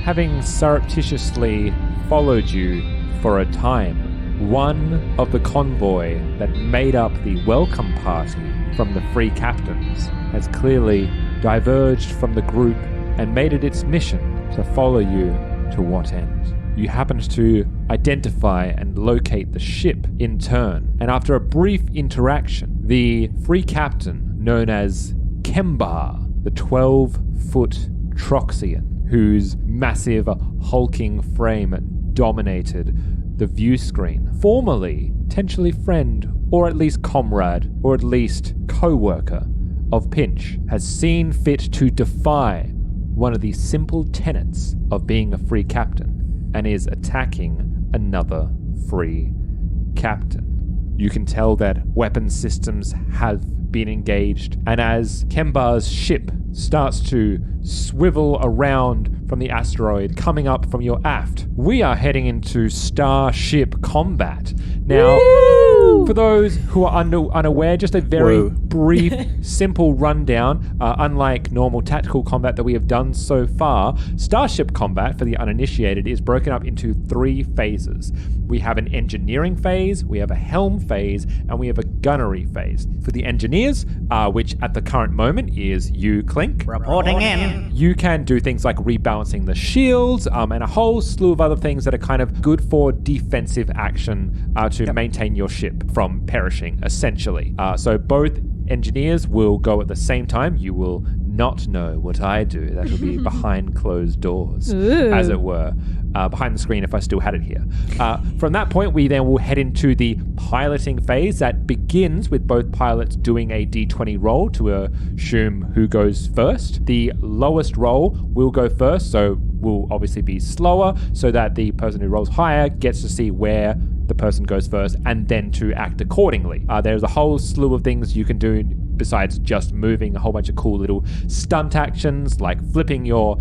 having surreptitiously followed you for a time, one of the convoy that made up the welcome party from the Free Captains has clearly diverged from the group and made it its mission to follow you to what end. You happened to identify and locate the ship in turn, and after a brief interaction, the Free Captain, known as Kembar, the 12-foot Troxian, whose massive, hulking frame dominated the view screen, formerly potentially friend, or at least comrade, or at least co-worker of Pinch, has seen fit to defy one of the simple tenets of being a free captain and is attacking another free captain. You can tell that weapon systems have been engaged, and as Kembar's ship starts to swivel around from the asteroid coming up from your aft, we are heading into Starship Combat. Now, for those who are unaware, just a very brief, simple rundown. Unlike normal tactical combat that we have done so far, Starship Combat, for the uninitiated, is broken up into 3 phases. We have an engineering phase, we have a helm phase, and we have a gunnery phase. For the engineers, which at the current moment is you, Clink. Reporting in. You can do things like rebalancing the shields and a whole slew of other things that are kind of good for defensive action to maintain your ship from perishing, essentially. So both engineers will go at the same time. You will not know what I do. That will be behind closed doors, as it were. Behind the screen if I still had it here. From that point, we then will head into the piloting phase that begins with both pilots doing a D20 roll to assume who goes first. The lowest roll will go first, so will obviously be slower, so that the person who rolls higher gets to see where the person goes first and then to act accordingly. There's a whole slew of things you can do besides just moving, a whole bunch of cool little stunt actions like flipping your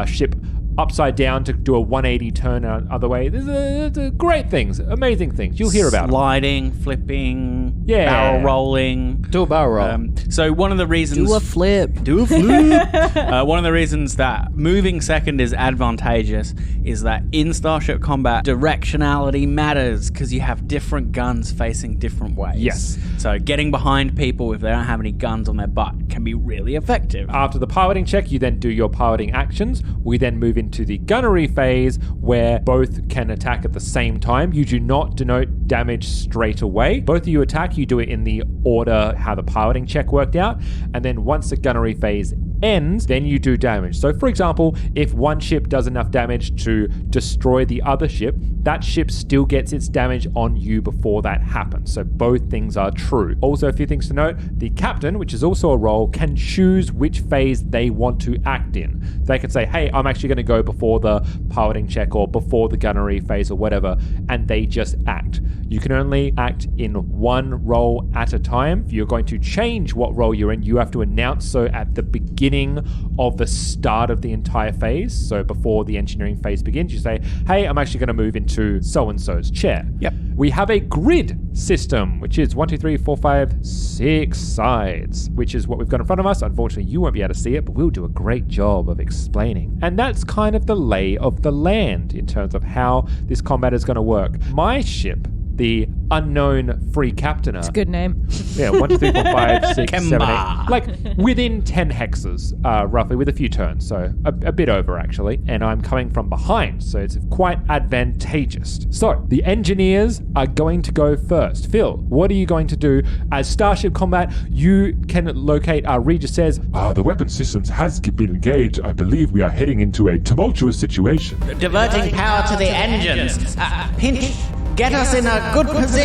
ship upside down to do a 180 turn other way. There's great things, amazing things. You'll hear about sliding, flipping, barrel rolling. Do a barrel roll. So one of the reasons... Do a flip. One of the reasons that moving second is advantageous is that in Starship Combat, directionality matters because you have different guns facing different ways. Yes. So getting behind people if they don't have any guns on their butt can be really effective. After the piloting check, you then do your piloting actions. We then move into the gunnery phase where both can attack at the same time. You do not denote damage straight away. Both of you attack, you do it in the order how the piloting check worked out. And then once the gunnery phase ends, then you do damage. So for example, if one ship does enough damage to destroy the other ship, that ship still gets its damage on you before that happens. So both things are true. Also, a few things to note, the captain, which is also a role, can choose which phase they want to act in. They can say, hey, I'm actually going to go before the piloting check or before the gunnery phase or whatever, and they just act. You can only act in one role at a time. If you're going to change what role you're in, you have to announce so at the beginning of the start of the entire phase. So before the engineering phase begins, you say, hey, I'm actually going to move into so-and-so's chair. Yep. We have a grid system, which is 1, 2, 3, 4, 5, 6 sides, which is what we've got in front of us. Unfortunately, you won't be able to see it, but we'll do a great job of explaining. And that's kind of the lay of the land in terms of how this combat is going to work. My ship, the unknown free captainer. It's a good name. Yeah, 1, 2, 3, 4, 5, 6, 7, 8. Kemba. Like within 10 hexes, roughly, with a few turns. So a bit over, actually. And I'm coming from behind, so it's quite advantageous. So the engineers are going to go first. Phil, what are you going to do? As Starship Combat, you can locate, Regis says, the weapon systems has been engaged. I believe we are heading into a tumultuous situation. Diverting power to the engines. Pinch, get us in a good position.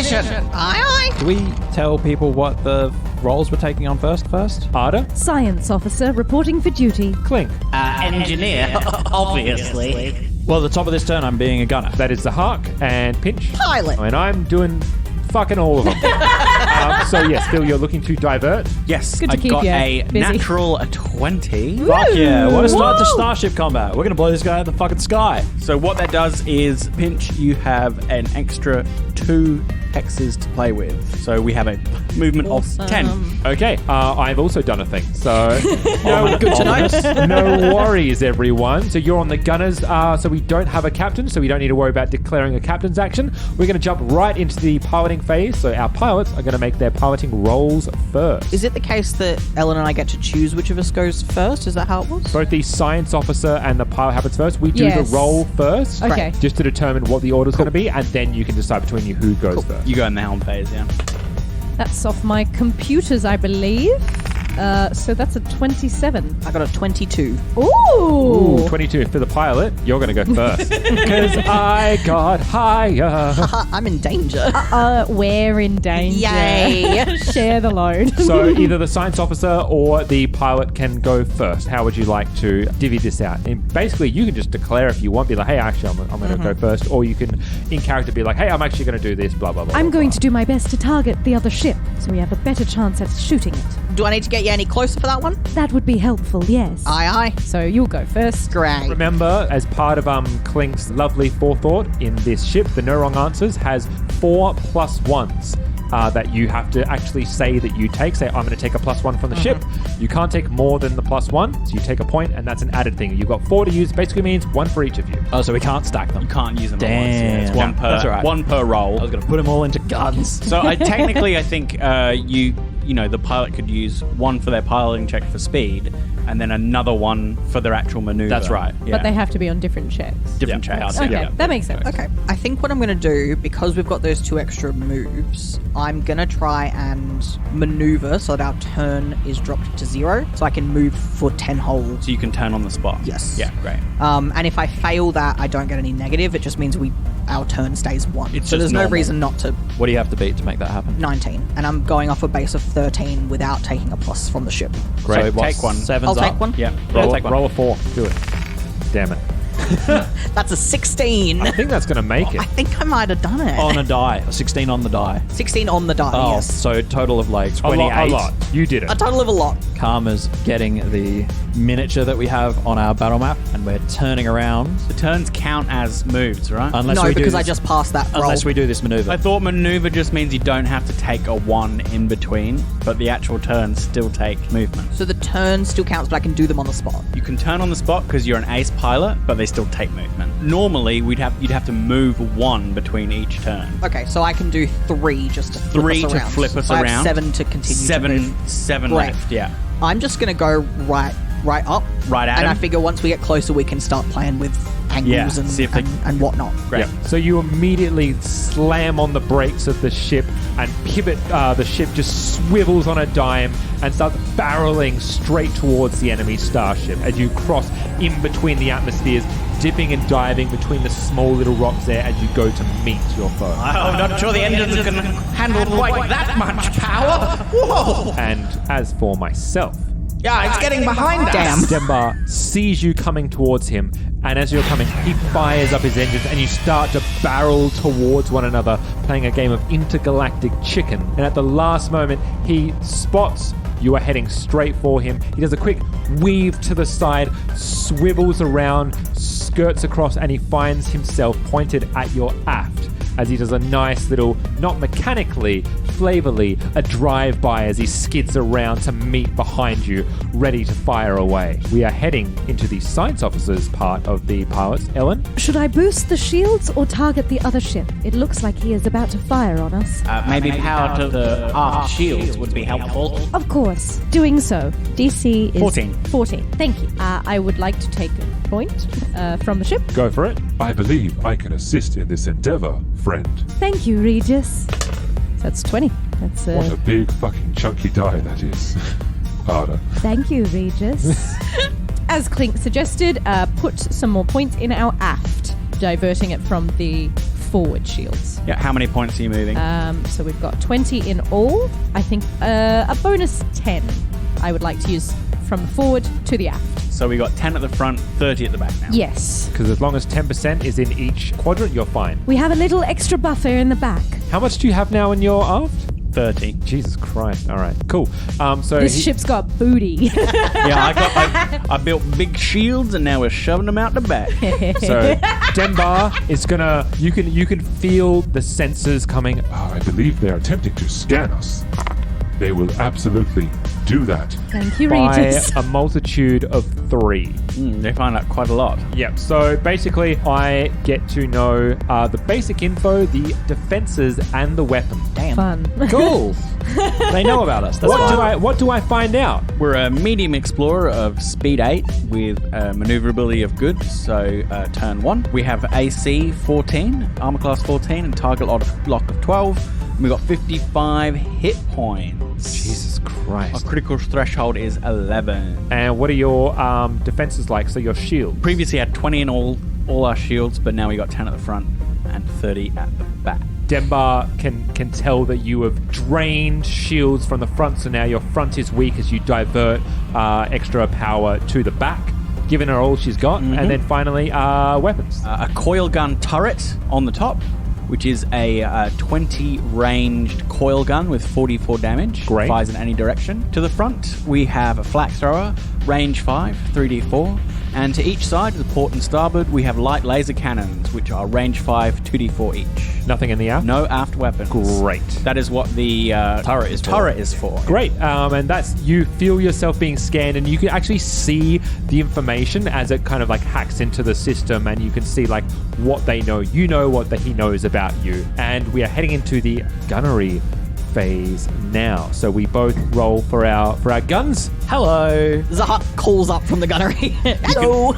Aye, aye. Do we tell people what the roles we're taking on first? Ada, Science officer reporting for duty. Clink. Engineer, obviously. Well, at the top of this turn, I'm being a gunner. That is the Hark and Pinch. Pilot. And I'm doing fucking all of them. So yes, still you're looking to divert? Yes, Good to I keep got you a busy. natural 20. Fuck yeah. What a start to Woo! Starship Combat. We're going to blow this guy out of the fucking sky. So what that does is, Pinch, you have an extra 2 hexes to play with. So we have a movement of 10. Okay, I've also done a thing. So no, Good to know. no worries, everyone. So you're on the gunners. So we don't have a captain, so we don't need to worry about declaring a captain's action. We're going to jump right into the piloting phase. So our pilots are going to make their piloting rolls first. Is it the case that Ellen and I get to choose which of us goes first? Is that how it was? Both the science officer and the pilot happens first. We do Yes. the roll first, Okay. just to determine what the order's going to be, and then you can decide between you who goes first. You go in the helm phase, yeah. That's off my computers, I believe. So that's a 27. I got a 22. Ooh. 22 for the pilot. You're going to go first because I got higher. I'm in danger. We're in danger. Yay. Share the load. So either the science officer or the pilot can go first. How would you like to divvy this out? And basically, you can just declare if you want, be like, hey, actually, I'm going to go first. Or you can, in character, be like, hey, I'm actually going to do this, blah, blah, blah. I'm blah, going blah. to do my best to target the other ship, so we have a better chance at shooting it. Do I need to get you any closer for that one? That would be helpful, yes. Aye, aye. So you'll go first. Great. Remember, as part of Clink's lovely forethought in this ship, the No Wrong Answers has 4 +1s. That you have to actually say that you take. Say, I'm going to take a +1 from the ship. You can't take more than the +1, so you take a point, and that's an added thing. You've got 4 to use. Basically means 1 for each of you. Oh, so we can't stack them. You can't use them Damn. at once. Yeah, it's one per, That's all right. one per roll. I was going to put them all into guns. So I think the pilot could use 1 for their piloting check for speed, and then another 1 for their actual maneuver. That's right. Yeah. But they have to be on different checks. different Yeah. checks. Okay, Yeah. that makes sense. Okay, I think what I'm going to do, because we've got those 2 extra moves, I'm going to try and maneuver so that our turn is dropped to 0, so I can move for 10 holes. So you can turn on the spot. Yes. Yeah, great. And if I fail that, I don't get any negative. It just means our turn stays 1. It's so just there's no normal. reason not to. What do you have to beat to make that happen? 19, and I'm going off a base of 13 without taking a plus from the ship. Great. So Take one. 7's I'll take up? one. Yeah. Roll a 4. Do it. Damn it. That's a 16. I think that's going to make it. I think I might have done it. On a die. 16 on the die. 16 on the die, Oh, yes. so total of like A 28. lot. You did it. A total of a lot. Karma's getting the miniature that we have on our battle map, and we're turning around. The turns count as moves, right? Unless No, we do because I this- just passed that roll. Unless we do this maneuver. I thought maneuver just means you don't have to take a 1 in between, but the actual turns still take movement. So the turn still counts, but I can do them on the spot. You can turn on the spot because you're an ace pilot, but they still take movement. Normally, you'd have to move 1 between each turn. Okay, so I can do 3 just to flip 3 us to around. flip us So I have around. 7 to continue to move. Seven Great. left. Yeah. I'm just going to go right up. Right at And I him. figure once we get closer, we can start playing with angles Yeah, and, see if they- and whatnot. Great. Yeah. So you immediately slam on the brakes of the ship and pivot. The ship just swivels on a dime and starts barreling straight towards the enemy starship as you cross in between the atmospheres, dipping and diving between the small little rocks there as you go to meet your foe. I'm not sure the engines can handle quite that much power. Whoa! And as for myself, Yeah, it's getting behind us. Damn. Dembar sees you coming towards him, and as you're coming, he fires up his engines, and you start to barrel towards one another, playing a game of intergalactic chicken. And at the last moment, he spots you are heading straight for him. He does a quick weave to the side, swivels around, skirts across, and he finds himself pointed at your aft as he does a nice little, not mechanically, flavorly, a drive-by as he skids around to meet behind you, ready to fire away. We are heading into the science officer's part of the pilots. Ellen? Should I boost the shields or target the other ship? It looks like he is about to fire on us. Maybe power to the aft shields would be helpful. Of course, doing so. DC is 14. 14. Thank you. I would like to take a point from the ship. Go for it. I believe I can assist in this endeavor, friend. Thank you, Regis. That's 20. That's What a big fucking chunky die that is. Harder. Thank you, Regis. As Clink suggested, put some more points in our aft, diverting it from the forward shields. Yeah, how many points are you moving? So we've got 20 in all. I think a bonus 10 I would like to use from the forward to the aft. So we got 10 at the front, 30 at the back now. Yes. Because as long as 10% is in each quadrant, you're fine. We have a little extra buffer in the back. How much do you have now in your aft? 30. Jesus Christ. All right. Cool. So This ship's got booty. Yeah, I built big shields and now we're shoving them out the back. So Dembar is gonna. You can feel the sensors coming. I believe they are attempting to scan us. They will absolutely do that. Thank you, By Regis. a multitude of 3. They find out quite a lot. Yep. So basically, I get to know the basic info, the defenses, and the weapon. Damn. Fun. Cool. They know about us. That's What do I find out? We're a medium explorer of speed 8 with maneuverability of good, so turn 1. We have AC 14, armor class 14, and target lock of 12. And we got 55 hit points. Jesus Our Christ. critical threshold is 11. And what are your defenses like? So your shield. Previously had 20 in all our shields, but now we got 10 at the front and 30 at the back. Dembar can tell that you have drained shields from the front, so now your front is weak as you divert extra power to the back, giving her all she's got. And then finally, weapons. A coil gun turret on the top, which is a 20 ranged coil gun with 44 damage. Great. Fires in any direction. To the front, we have a flak thrower, range 5, 3d4. And to each side, the port and starboard, we have light laser cannons, which are range 5, 2d4 each. Nothing in the aft? No aft weapons. Great. That is what the turret is for. Great. And that's, you feel yourself being scanned, and you can actually see the information as it kind of like hacks into the system, and you can see like what they know. You know what he knows about you. And we are heading into the gunnery phase now. So we both roll for our guns. Hello. Zahak calls up from the gunnery. Hello.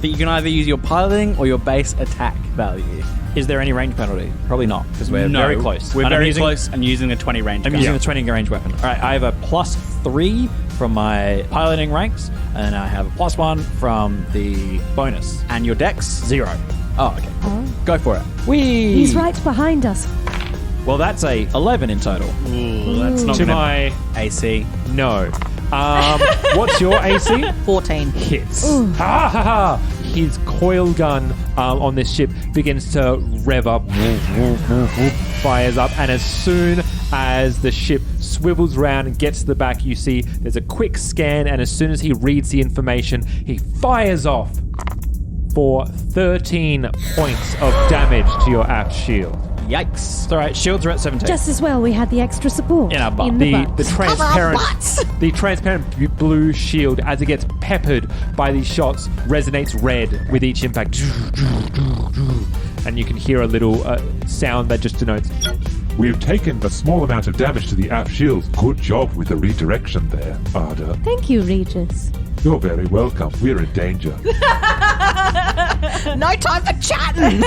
You can either use your piloting or your base attack value. Is there any range penalty? Probably not, because we're No, very close. We're And I'm very using- close and using a 20 range I'm gun. using the 20 range weapon. All right, I have a +3 from my piloting ranks, and I have a +1 from the bonus. And your dex? 0. Oh, okay. Go for it. Whee! He's right behind us. Well, that's a 11 in total. That's not To gonna my AC. no. What's your AC? 14. Hits. Ha ha ha! His coil gun on this ship begins to rev up, fires up, and as soon as the ship swivels around and gets to the back, you see there's a quick scan, and as soon as he reads the information, he fires off for 13 points of damage to your aft shield. Yikes. It's all right, shields are at 17. Just as well we had the extra support. In our butt. In the butt. The transparent blue shield, as it gets peppered by these shots, resonates red with each impact. And you can hear a little sound that just denotes. We have taken a small amount of damage to the aft shields. Good job with the redirection there, Ada. Thank you, Regis. You're very welcome. We're in danger. No time for chatting.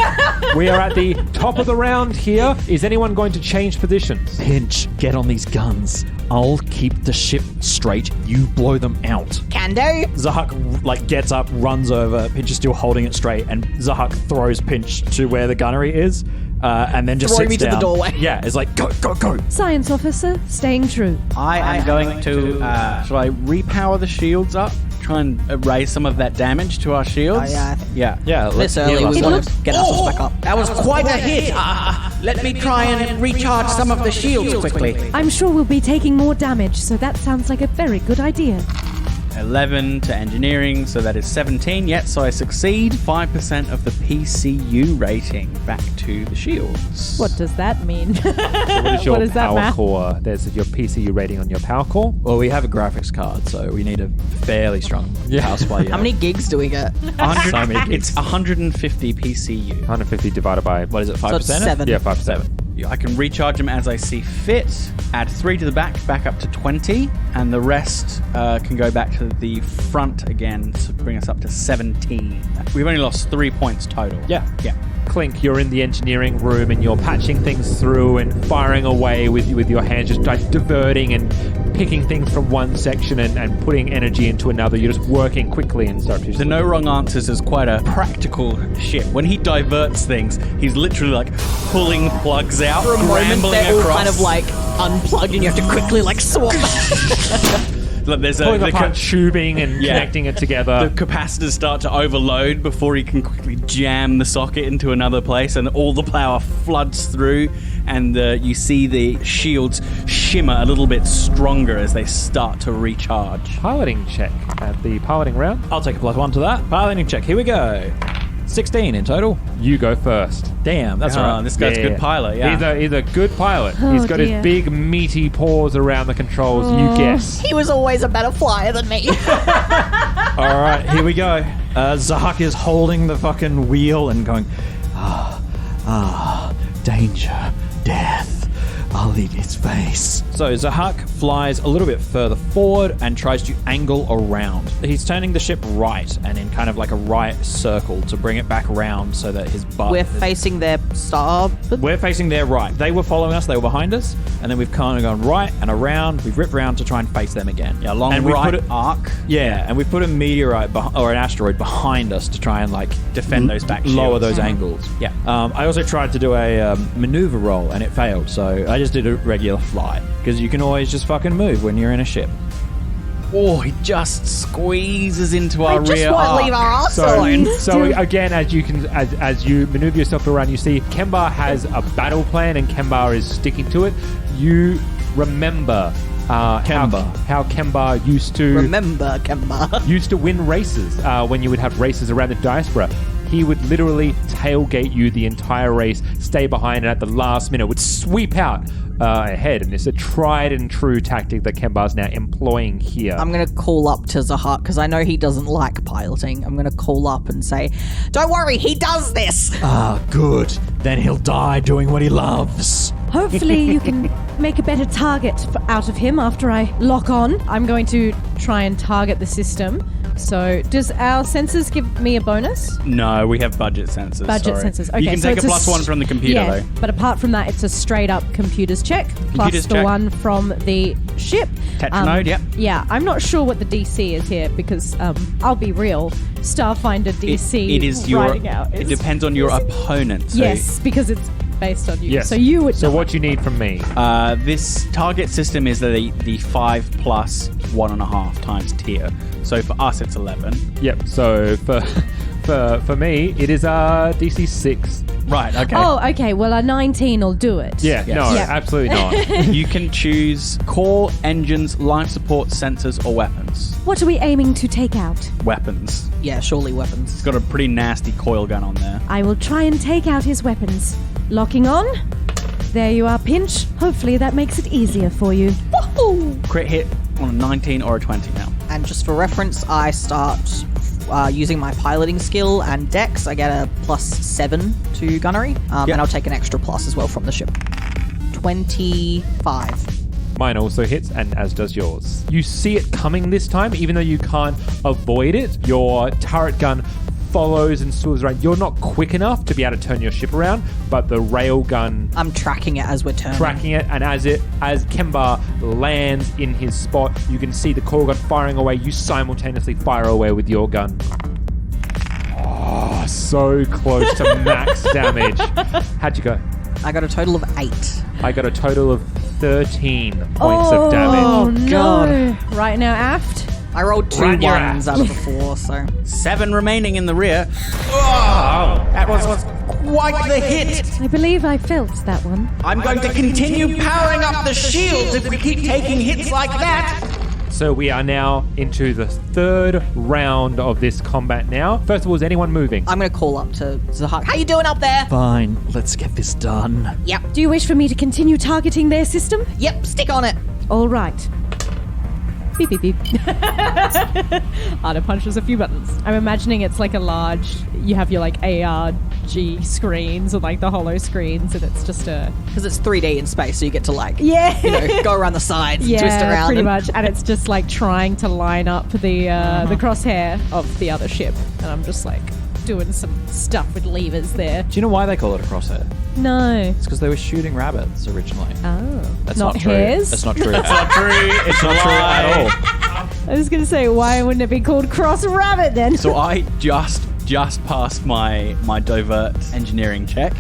We are at the top of the round here. Is anyone going to change positions? Pinch, get on these guns. I'll keep the ship straight. You blow them out. Can do. Zahak gets up, runs over. Pinch is still holding it straight, and Zahak throws Pinch to where the gunnery is, and then just Throw sits me to the down. doorway. Yeah, it's like go, go, go. Science officer, staying true. I am going to... shall I repower the shields up? Try and erase some of that damage to our shields? Oh, yeah, I think- Yeah. Yeah, let's This early, heal us. we It want looks- to get ourselves back up. That was quite a hit. Let me try and recharge some of the shields quickly. I'm sure we'll be taking more damage, so that sounds like a very good idea. 11 to engineering, so that is 17. Yet, so I succeed. 5% of the PCU rating back to the shields. What does that mean? What is your What does that power matter? core? There's your PCU rating on your power core. Well, we have a graphics card, so we need a fairly strong power supply. How many gigs do we get? 100, So many it's 150 PCU. 150 divided by What is it, 5%? So it's 7. Yeah, 5%. I can recharge them as I see fit. Add 3 to the back up to 20, and the rest can go back to the front again to bring us up to 17. We've only lost 3 points total. Yeah. Yeah. Clink, you're in the engineering room and you're patching things through and firing away with your hands, just like diverting and picking things from one section and putting energy into another. You're just working quickly and surreptitiously. The No Wrong Answers is quite a practical ship. When he diverts things, he's literally like pulling plugs out, For a moment, rambling they're all across. kind of like unplugged, and you have to quickly like swap. Like, there's pulling the apart tubing and Yeah. connecting it together. The capacitors start to overload before he can quickly jam the socket into another place, and all the power floods through, and you see the shields shimmer a little bit stronger as they start to recharge. Piloting check at the piloting round. I'll take a +1 to that. Piloting check. Here we go. 16 in total. You go first. Damn, that's all right. This guy's a good pilot, yeah. He's a good pilot. Oh, He's got dear. his big meaty paws around the controls. You guess. He was always a better flyer than me. All right, here we go. Zahak is holding the fucking wheel and going, danger, death. I'll eat its face. So Zahak flies a little bit further forward and tries to angle around. He's turning the ship right and in kind of like a right circle to bring it back around so that his butt... We're facing their starboard. We're facing their right. They were following us. They were behind us. And then we've kind of gone right and around. We've ripped around to try and face them again. Yeah, long and we right put it, arc. Yeah, and we put a meteorite or an asteroid behind us to try and like Defend those back lower shields. those angles. Yeah. I also tried to do a maneuver roll and it failed. So I just did a regular fly because you can always just fucking move when you're in a ship. Oh, he just squeezes into our Just rear won't arc. leave our arse So alone. again, as you maneuver yourself around, you see Kembar has a battle plan, and Kembar is sticking to it. You remember how Kembar used to Remember, Kemba. used to win races when you would have races around the Diaspora. He would literally tailgate you the entire race, stay behind, and at the last minute would sweep out ahead. And it's a tried and true tactic that Kembar's now employing here. I'm going to call up to Zahak because I know he doesn't like piloting. I'm going to call up and say, don't worry, he does this. Good. Then he'll die doing what he loves. Hopefully you can make a better target out of him after I lock on. I'm going to try and target the system. So, does our sensors give me a bonus? No, we have budget sensors. Budget sorry. sensors. Okay, You can so take a it's +1 from the computer, yeah, though. but apart from that, it's a straight up computers check plus the check. one from the ship. Tetranode, yep. Yeah, I'm not sure what the DC is here because I'll be real. Starfinder DC. It is your. writing out It is- depends on your opponent. So Yes, because it's based on you. Yes. So you would. So know. what you need from me? This target system is the 5 plus 1.5 times tier. So for us, it's 11. Yep. So for me, it is DC 6. Right. Okay. Oh, okay. Well, a 19 will do it. Yeah. Yes. No, Yeah. absolutely not. You can choose core, engines, life support, sensors, or weapons. What are we aiming to take out? Weapons. Yeah, surely weapons. It's got a pretty nasty coil gun on there. I will try and take out his weapons. Locking on. There you are, Pinch. Hopefully that makes it easier for you. Woohoo! Crit hit on a 19 or a 20 now. And just for reference, I start using my piloting skill and dex. I get a +7 to gunnery. And I'll take an extra plus as well from the ship. 25. Mine also hits, and as does yours. You see it coming this time, even though you can't avoid it. Your turret gun follows and swerves around. You're not quick enough to be able to turn your ship around, but the rail gun I'm tracking it as we're turning. tracking it, and as Kembar lands in his spot, you can see the coil gun firing away. You simultaneously fire away with your gun. Oh, so close to max damage. How'd you go? I got a total of 8. I got a total of 13 points of damage. Oh, no. Right now, aft. I rolled 2 Right, you're ones out of the 4, so... 7 remaining in the rear. Oh, that was quite the hit. I believe I felt that one. I'm going to continue powering up the shields if we keep taking hits like that. So we are now into the third round of this combat now. First of all, is anyone moving? I'm going to call up to Zahak. How you doing up there? Fine, let's get this done. Yep. Do you wish for me to continue targeting their system? Yep, stick on it. All right. Beep, beep, beep. Arda punches a few buttons. I'm imagining it's like a large, you have your like ARG screens or like the holo screens, and it's just a... Because it's 3D in space, so you get to Yeah. go around the sides, Yeah, twist around. pretty and- much. And it's just like trying to line up the crosshair of the other ship. And I'm just like doing some stuff with levers there. Do you know why they call it a crosshair? No. It's because they were shooting rabbits originally. Oh. That's not true. hairs? That's not true. It's not true. It's not true at all. I was going to say, why wouldn't it be called Cross Rabbit then? So I just passed my divert engineering check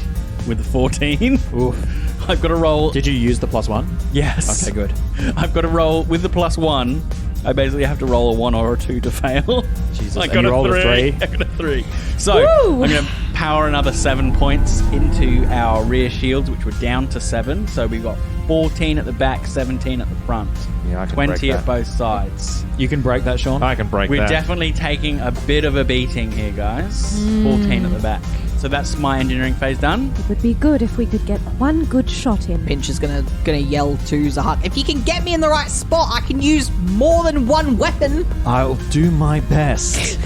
with the 14. Oof. I've got to roll. Did you use the +1? Yes. Okay, good. I've got to roll with the +1. I basically have to roll a 1 or a 2 to fail. Jesus, I and got you a rolled a 3. three? I got a 3. So Woo! I'm going to power another 7 points into our rear shields, which were down to 7. So we've got 14 at the back, 17 at the front. Yeah, I can 20 break at that. both sides. You can break that, Sean. I can break We're that. definitely taking a bit of a beating here, guys. 14 at the back. So that's my engineering phase done. It would be good if we could get one good shot in. Pinch is gonna yell to Zahak, if you can get me in the right spot, I can use more than one weapon. I'll do my best.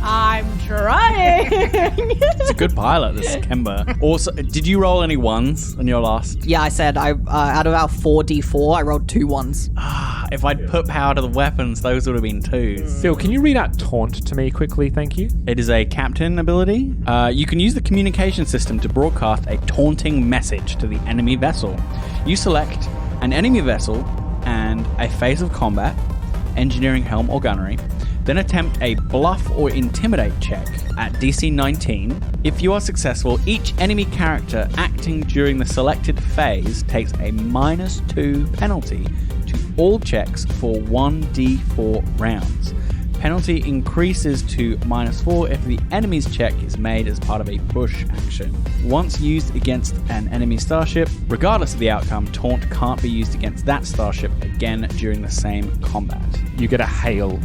I'm trying. It's a good pilot, this Kemba. Also, did you roll any ones on your last? Yeah, I said I out of our 4d4, I rolled 2 ones. If I'd put power to the weapons, those would have been 2s. Phil, can you read out taunt to me quickly? Thank you. It is a captain ability. You can use the communication system to broadcast a taunting message to the enemy vessel. You select an enemy vessel and a phase of combat, engineering, helm, or gunnery. Then attempt a bluff or intimidate check at DC 19. If you are successful, each enemy character acting during the selected phase takes a -2 penalty to all checks for 1d4 rounds. Penalty increases to -4 if the enemy's check is made as part of a push action. Once used against an enemy starship, regardless of the outcome, taunt can't be used against that starship again during the same combat. You get a hail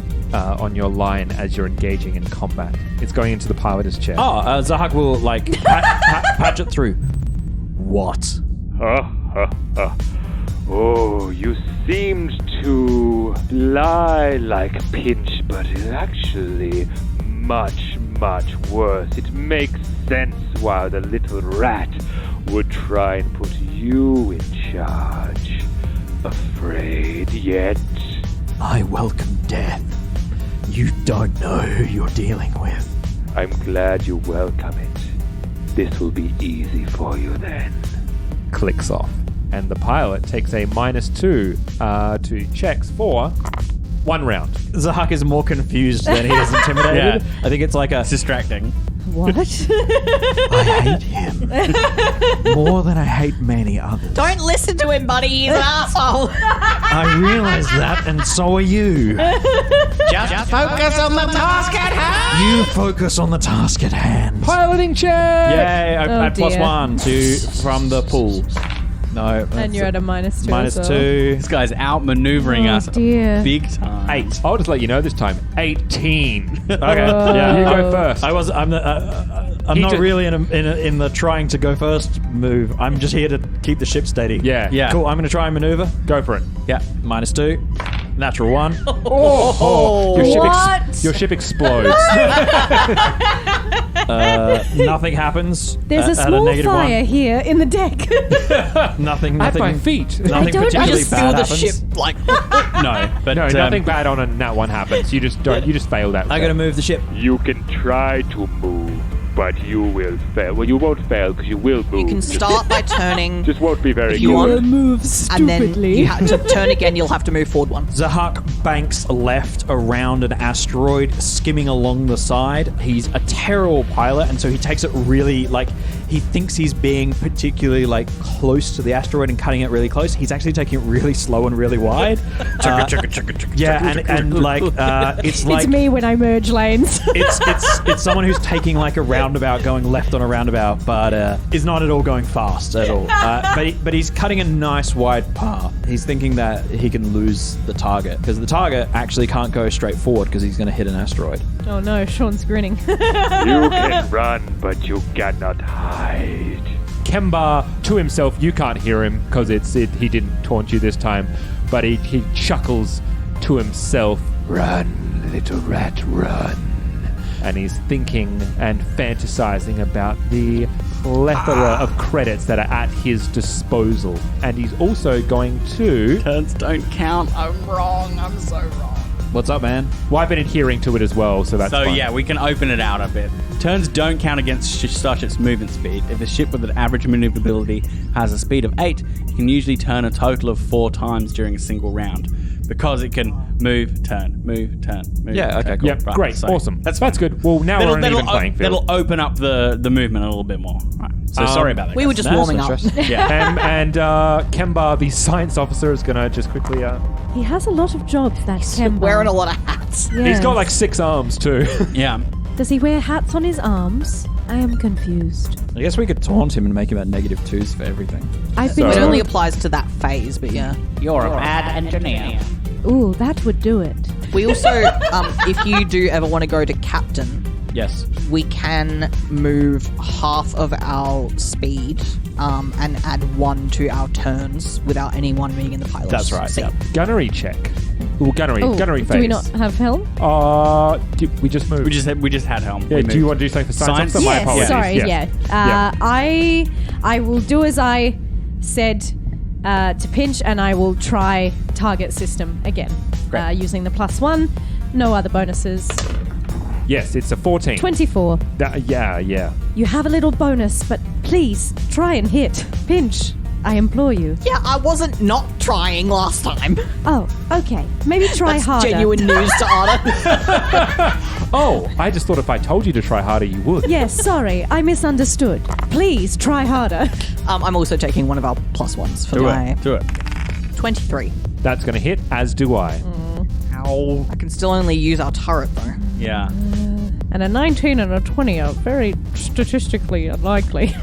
on your line as you're engaging in combat. It's going into the pilot's chair. Oh, Zahak will patch it through. What? Oh, you seemed to lie like Pinch, but it's actually much, much worse. It makes sense why the little rat would try and put you in charge. Afraid yet? I welcome death. You don't know who you're dealing with. I'm glad you welcome it. This will be easy for you then. Clicks off. And the pilot takes a -2 to checks for 1 round. Zahak is more confused than he is intimidated. I think it's like a... It's distracting. What? I hate him. More than I hate many others. Don't listen to him, buddy. He's an asshole. I realize that, and so are you. Just focus on the task at hand. You focus on the task at hand. Piloting check! Yay, I dear. +1 from the pool. No. And you're at a -2. minus as well. 2. This guy's outmaneuvering us dear. big time. 8. I'll just let you know this time. 18. Okay. Yeah. You go first. I'm He not just- really in the trying to go first move. I'm just here to keep the ship steady. Yeah. Yeah. Cool. I'm going to try and maneuver. Go for it. Yeah. -2. Natural 1. Your ship explodes. Nothing happens. There's a at small negative fire here in the deck. Nothing. At my Nothing. feet. Nothing don't particularly Feel understand. bad the happens. ship like No, but No, nothing bad on a nat 1 happens. You just don't. You just fail that. I got to move the ship. You can try to move, but you will fail. Well, you won't fail because you will move. you can start by turning, Just won't be very If you good. want- move and then stupidly. you have to turn again. You'll have to move forward 1. Zahak banks left around an asteroid, skimming along the side. He's a terrible pilot, and so he takes it really, he thinks he's being particularly, close to the asteroid and cutting it really close. He's actually taking it really slow and really wide. It's me when I merge lanes. It's someone who's taking, a roundabout, going left on a roundabout, but is not at all going fast at all. But he's cutting a nice wide path. He's thinking that he can lose the target, because the target actually can't go straight forward because he's going to hit an asteroid. Oh no, Sean's grinning. You can run, but you cannot hide. Kemba, to himself, you can't hear him because he didn't taunt you this time, but he chuckles to himself, "Run, little rat, run." And he's thinking and fantasizing about the plethora of credits that are at his disposal. And he's also going to... turns don't count. I'm wrong. I'm so wrong. What's up, man? Well, I've been adhering to it as well, so that's So fine. yeah, we can open it out a bit. Turns don't count against Starship's movement speed. If a ship with an average maneuverability has a speed of 8, it can usually turn a total of 4 times during a single round. Because it can move, turn, move, turn, move. Yeah, okay, turn. cool. Yep, Right, great, so awesome. That's That's good. Well, now we're on an even playing field. That'll open up the movement a little bit more. Right. So sorry about that. We guys. were just No, warming that's up. no stress. Yeah. And Kemba, the science officer, is going to just quickly... He has a lot of jobs, that Kemba. Wearing a lot of hats. He's got 6 arms too. Yeah. Does he wear hats on his arms? I am confused. I guess we could taunt him and make him at -2s for everything. I've been It So- only told. applies to that phase, but yeah. You're a bad engineer. Ooh, that would do it. We also, if you do ever want to go to captain, Yes. we can move half of our speed and add 1 to our turns without anyone being in the pilot's That's right, seat. yeah. Gunnery check. Ooh, gunnery phase. Do we not have helm? We just moved. We just had helm. Yeah, We do you moved. want to do something for science? Science? officer? My Yes, apologies. sorry, Yeah. I will do as I said to Pinch, and I will try target system again. Using the +1. No other bonuses. Yes, it's a 14. 24. Yeah. You have a little bonus, but please try and hit. Pinch, I implore you. Yeah, I wasn't not trying last time. Oh, okay. Maybe try That's harder. genuine news to Anna. Oh, I just thought if I told you to try harder, you would. Yes, sorry, I misunderstood. Please try harder. I'm also taking one of our +1s for Do my it. Do it. 23. That's going to hit, as do I. Ow. I can still only use our turret though. Yeah. And a 19 and a 20 are very statistically unlikely.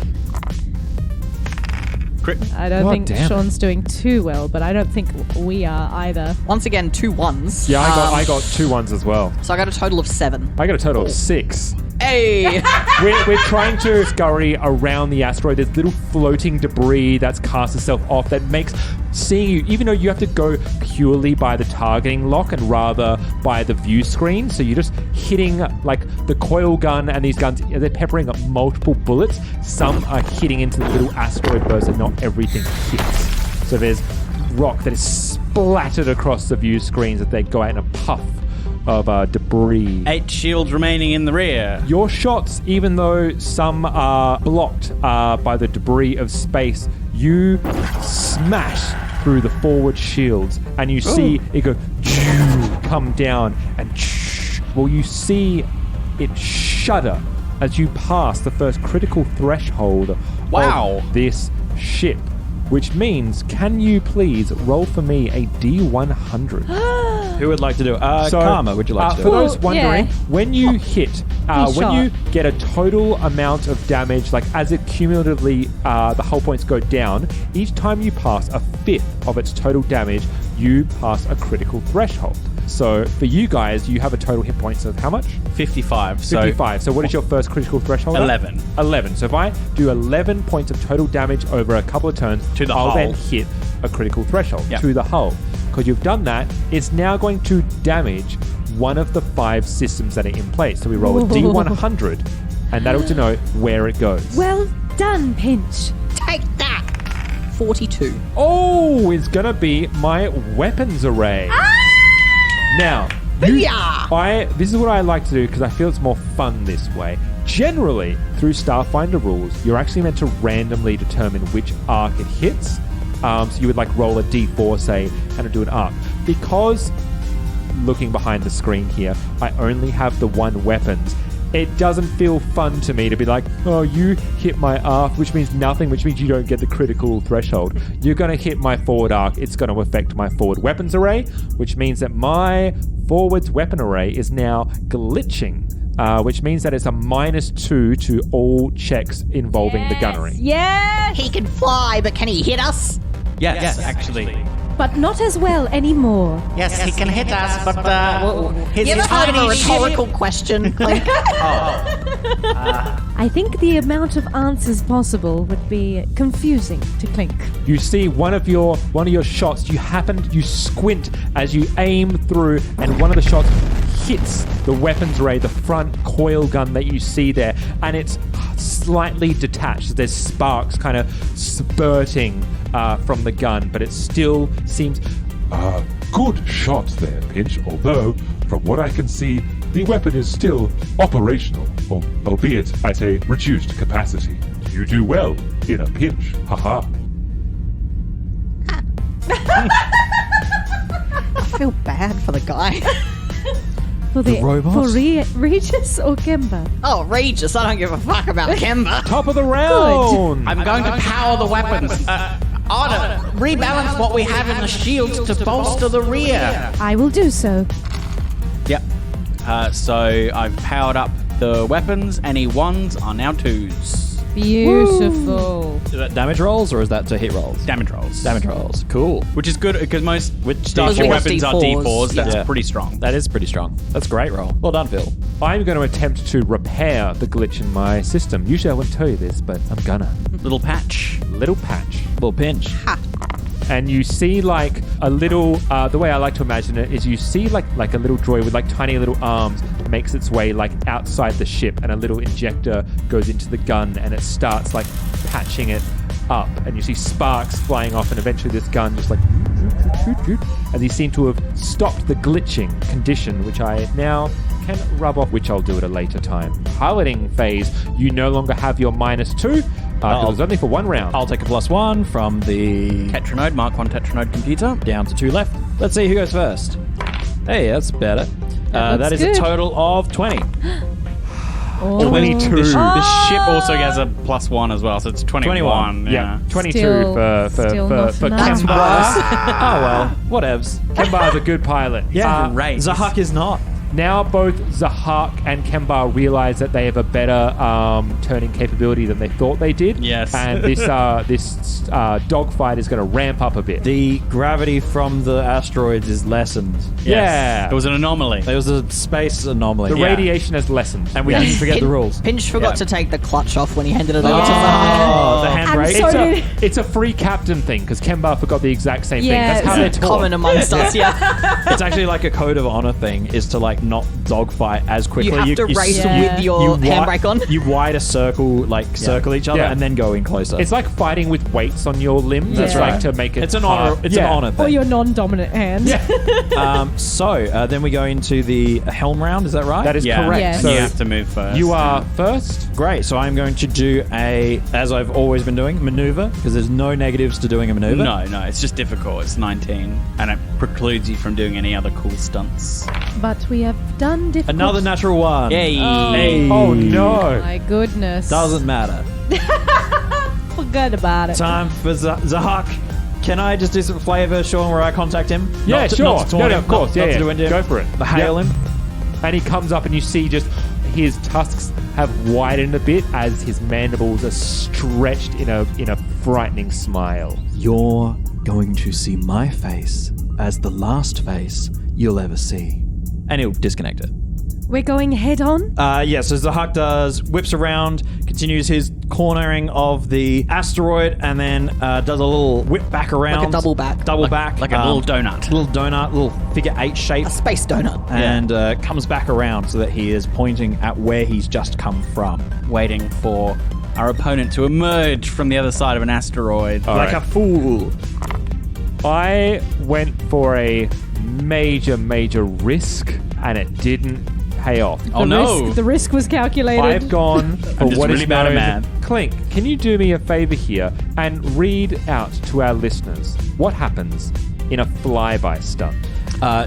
Crit. I don't God think damn it. Sean's doing too well, but I don't think we are either. Once again, 2 1s. Yeah, I got 2 1s as well. So I got a total of 7. I got a total of 6. Hey! We're trying to scurry around the asteroid. There's little floating debris that's cast itself off that makes seeing you, even though you have to go purely by the targeting lock and rather by the view screen. So you're just hitting like the coil gun and these guns, they're peppering up multiple bullets. Some are hitting into the little asteroid burst and not everything hits. So there's rock that is splattered across the view screens that they go out in a puff of debris. 8 shields remaining in the rear. Your shots, even though some are blocked by the debris of space, you smash through the forward shields and you see it go come down and well, you see it shudder as you pass the first critical threshold Wow. of this ship. Which means, can you please roll for me a D100? Who would like to do it? Karma, would you like to do For it? those wondering, yeah. when you hit, when shot. you get a total amount of damage, like as it cumulatively, the hull points go down, each time you pass a fifth of its total damage, you pass a critical threshold. So for you guys, you have a total hit points of how much? 55. So 55. So what is your first critical threshold? 11. 11. So if I do 11 points of total damage over a couple of turns, To the I'll hull. then hit a critical threshold Yep. to the hull. Because you've done that, it's now going to damage one of the 5 systems that are in place. So we roll a D100, and that'll denote where it goes. Well done, Pinch. Take that! 42. Oh, it's going to be my weapons array. Now, this is what I like to do because I feel it's more fun this way. Generally, through Starfinder rules, you're actually meant to randomly determine which arc it hits. So you would like roll a D4, say, and do an arc. Because, looking behind the screen here, I only have the 1 weapons. It doesn't feel fun to me to be like, oh, you hit my arc, which means nothing, which means you don't get the critical threshold. You're going to hit my forward arc. It's going to affect my forward weapons array, which means that my forwards weapon array is now glitching, which means that it's a -2 to all checks involving the gunnery. Yes, He can fly, but can he hit us? Yes, actually. but not as well anymore. Yes, he can hit us, but his You ever heard of a tiny ship... rhetorical question? Like, I think the amount of answers possible would be confusing to Clink. You see one of your shots, you squint as you aim through, and one of the shots hits the weapons array, the front coil gun that you see there, and it's slightly detached. There's sparks kind of spurting from the gun, but it still seems... Good shot there, Pinch, although, from what I can see, the weapon is still operational, albeit at a reduced capacity. You do well in a pinch, haha. I feel bad for the guy. For the robots? For Regis or Kemba? Oh, Regis, I don't give a fuck about Kemba. Top of the round! I'm going to power the weapons. Anna, rebalance what we have in the shields to bolster the rear. I will do so. Yep. So I've powered up the weapons. Any 1s are now 2s. Beautiful. Is that damage rolls or is that to hit rolls? Damage rolls. Damage rolls. Cool. Which is good because most Because Starship we have weapons are D4s. D4s. That's Yeah. pretty strong. That is pretty strong. That's a great roll. Well done, Phil. I'm going to attempt to repair the glitch in my system. Usually I wouldn't tell you this, but I'm gonna. Little patch. Little patch. Little pinch. And you see like a little, the way I like to imagine it is you see like a little droid with like tiny little arms makes its way like outside the ship, and a little injector goes into the gun and it starts like patching it up, and you see sparks flying off, and eventually this gun just like and you seem to have stopped the glitching condition, which I now can rub off, which I'll do at a later time. Piloting phase, you no longer have your -2 because it's only for 1 round. I'll take a +1 from the Tetranode, Mark 1 Tetranode computer. down to 2 left. Let's see who goes first. Hey, that's better. That looks is good. a total of 20. Oh. 22. The ship also has a +1 as well, so it's 21. Yeah, 22 Still for not enough. Kemba. Oh well, whatevs. Kemba's a good pilot. Great. Zahak is not. Now both Zahak and Kemba realize that they have a better turning capability than they thought they did. Yes. And this dogfight is going to ramp up a bit. The gravity from the asteroids is lessened. Yeah. It was an anomaly. There was a space anomaly. The radiation has lessened. And we didn't forget the rules. Pinch forgot to take the clutch off when he handed it over to Oh, Zahak. the And handbrake. so did- It's a free captain thing because Kemba forgot the exact same thing. Yeah, That's how they're It's taught. common amongst us, yeah. It's actually like a code of honor thing, is to like not dogfight as quickly. You have to race Yeah. with your handbrake on. You wide a circle, circle each other, Yeah. and then go in closer. It's like fighting with weights on your limbs. That's It's like right. to make it It's an hard. honor. It's Yeah. an honor thing. Or your non-dominant hand. So then we go into the helm round. Is that right? That is Yeah. correct. Yes. And So you have to move first. you are first. Great. So I'm going to do as I've always been doing, maneuver, because there's no negatives to doing a maneuver. No, it's just difficult. It's 19, and it precludes you from doing any other cool stunts. But we have done difficult. Another natural one. Yay! Hey. Oh no. My goodness. Doesn't matter. Forget about it. Time for Zahak. Can I just do some flavor, Sean, where I contact him? Yeah, Not to- sure. not to taunt No, him, of course. not- Yeah, not to yeah. do anything. Go for it. Hail Yep. him. And he comes up and you see just his tusks have widened a bit as his mandibles are stretched in a frightening smile. You're going to see my face as the last face you'll ever see. And he'll disconnect it. We're going head on. Yeah, so Zahak whips around, continues his cornering of the asteroid, and then does a little whip back around. Like a double back. Double back. Like a little donut. Little figure 8 shape. A space donut. And comes back around so that he is pointing at where he's just come from. Waiting for our opponent to emerge from the other side of an asteroid. Like a fool. I went for a major risk and it didn't pay off. Oh no! The risk was calculated. I've gone for just what is really bad at known. math. Clink, can you do me a favor here and read out to our listeners what happens in a flyby stunt?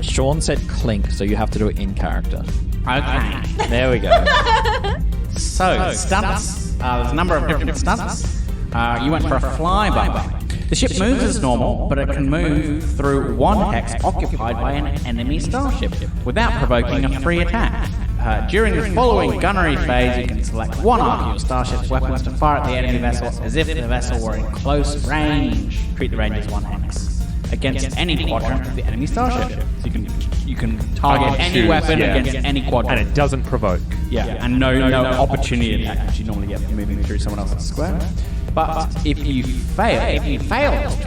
Sean said clink, so you have to do it in character. Okay. There we go. So, stunts. There's a number of different stunts. You went for a flyby. The ship moves as normal, but it can move through one hex occupied by an enemy starship without provoking a free attack. During the following gunnery phase, you can select one of your starship's weapons to fire at the enemy vessel as if the vessel were in close range. Treat the range as one hex against any quadrant of the enemy starship. So you can target any choose, weapon yeah. against any quadrant. And it doesn't provoke. Yeah, and no opportunity attack, which you normally get moving through someone else's square. But if you fail,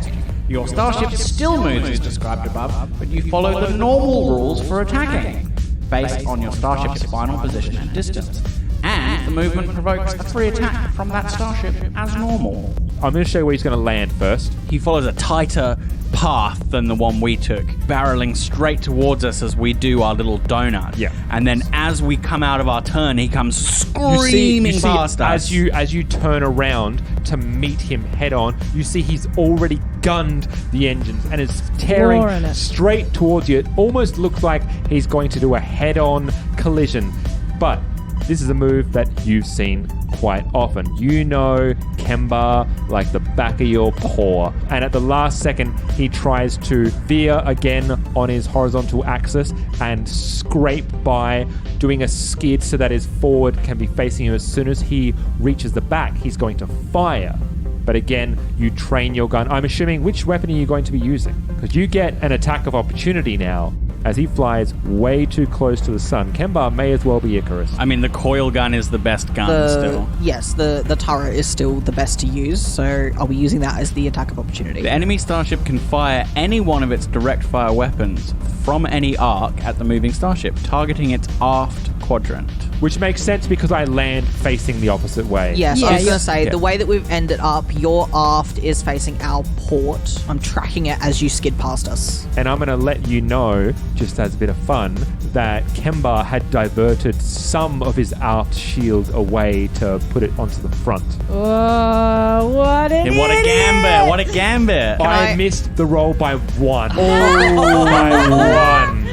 your starship still moves as described above, but you follow the normal rules for attacking, based on your starship's final position and distance. And the movement provokes a free attack from that starship as normal. I'm going to show you where he's going to land first. He follows a tighter path than the one we took, barreling straight towards us as we do our little donut. Yeah. And then as we come out of our turn, he comes screaming past us. As you turn around to meet him head on, you see he's already gunned the engines and is tearing Roaring it. straight towards you. It almost looks like he's going to do a head-on collision, but this is a move that you've seen quite often. You know Kemba like the back of your paw. And at the last second, he tries to veer again on his horizontal axis and scrape by, doing a skid so that his forward can be facing you. As soon as he reaches the back, he's going to fire. But again, you train your gun. I'm assuming, which weapon are you going to be using? Because you get an attack of opportunity now as he flies way too close to the sun. Kemba may as well be Icarus. I mean, the coil gun is the best gun still. Yes, the turret is still the best to use, so are we using that as the attack of opportunity? The enemy starship can fire any one of its direct fire weapons from any arc at the moving starship, targeting its aft quadrant. Which makes sense because I land facing the opposite way. Yes, I was going to say, Yeah. the way that we've ended up, your aft is facing our port. I'm tracking it as you skid past us. And I'm going to let you know, just as a bit of fun, that Kemba had diverted some of his aft shield away to put it onto the front. Oh, what an And what a idiot! gambit! What a gambit! I I- missed the roll by one. By one.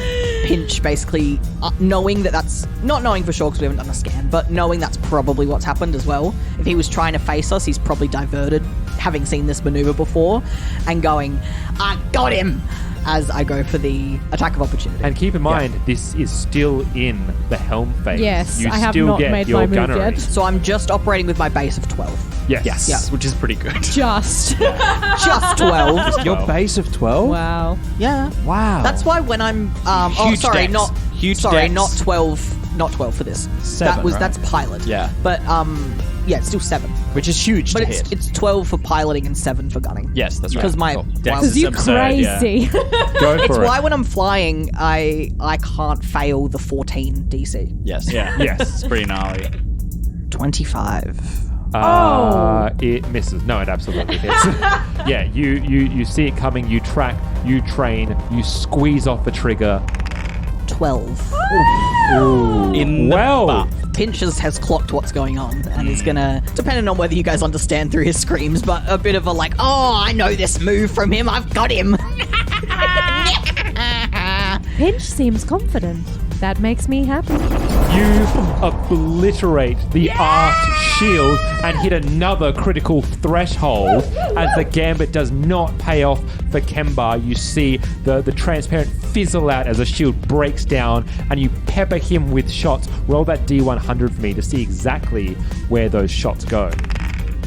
Pinch basically knowing that that's not knowing for sure because we haven't done a scan, but knowing that's probably what's happened as well. If he was trying to face us, he's probably diverted, having seen this maneuver before, and going, "I got him!" as I go for the attack of opportunity. And keep in mind, this is still in the helm phase. Yes, you I have still not get made your my move gunnery. yet. So I'm just operating with my base of 12. Yes. Yeah. Which is pretty good. Just. Just 12. Your base of 12? Wow. Yeah. Wow. That's why when I'm Huge sorry, decks. not Huge sorry, decks. not 12 for this. 7, right? That's pilot. Yeah. But yeah, it's still 7. Which is huge But to hit. it's 12 for piloting and 7 for gunning. Yes, that's right. Because my Cool. Dex well, is You absurd, yeah. crazy. Go it's for it. why when I'm flying I can't fail the 14 DC. Yes. Yeah. Yes. It's pretty gnarly. 25. It misses. No, it absolutely hits. Yeah, you see it coming, you track, you train, you squeeze off the trigger. 12. In the Well, butt. Pinches has clocked what's going on and is gonna, depending on whether you guys understand through his screams, but a bit of a like, oh, I know this move from him, I've got him. Pinch seems confident. That makes me happy. you obliterate the aft shield and hit another critical threshold. As the gambit does not pay off for Kemba, you see the transparent fizzle out as the shield breaks down and you pepper him with shots. Roll that D100 for me to see exactly where those shots go.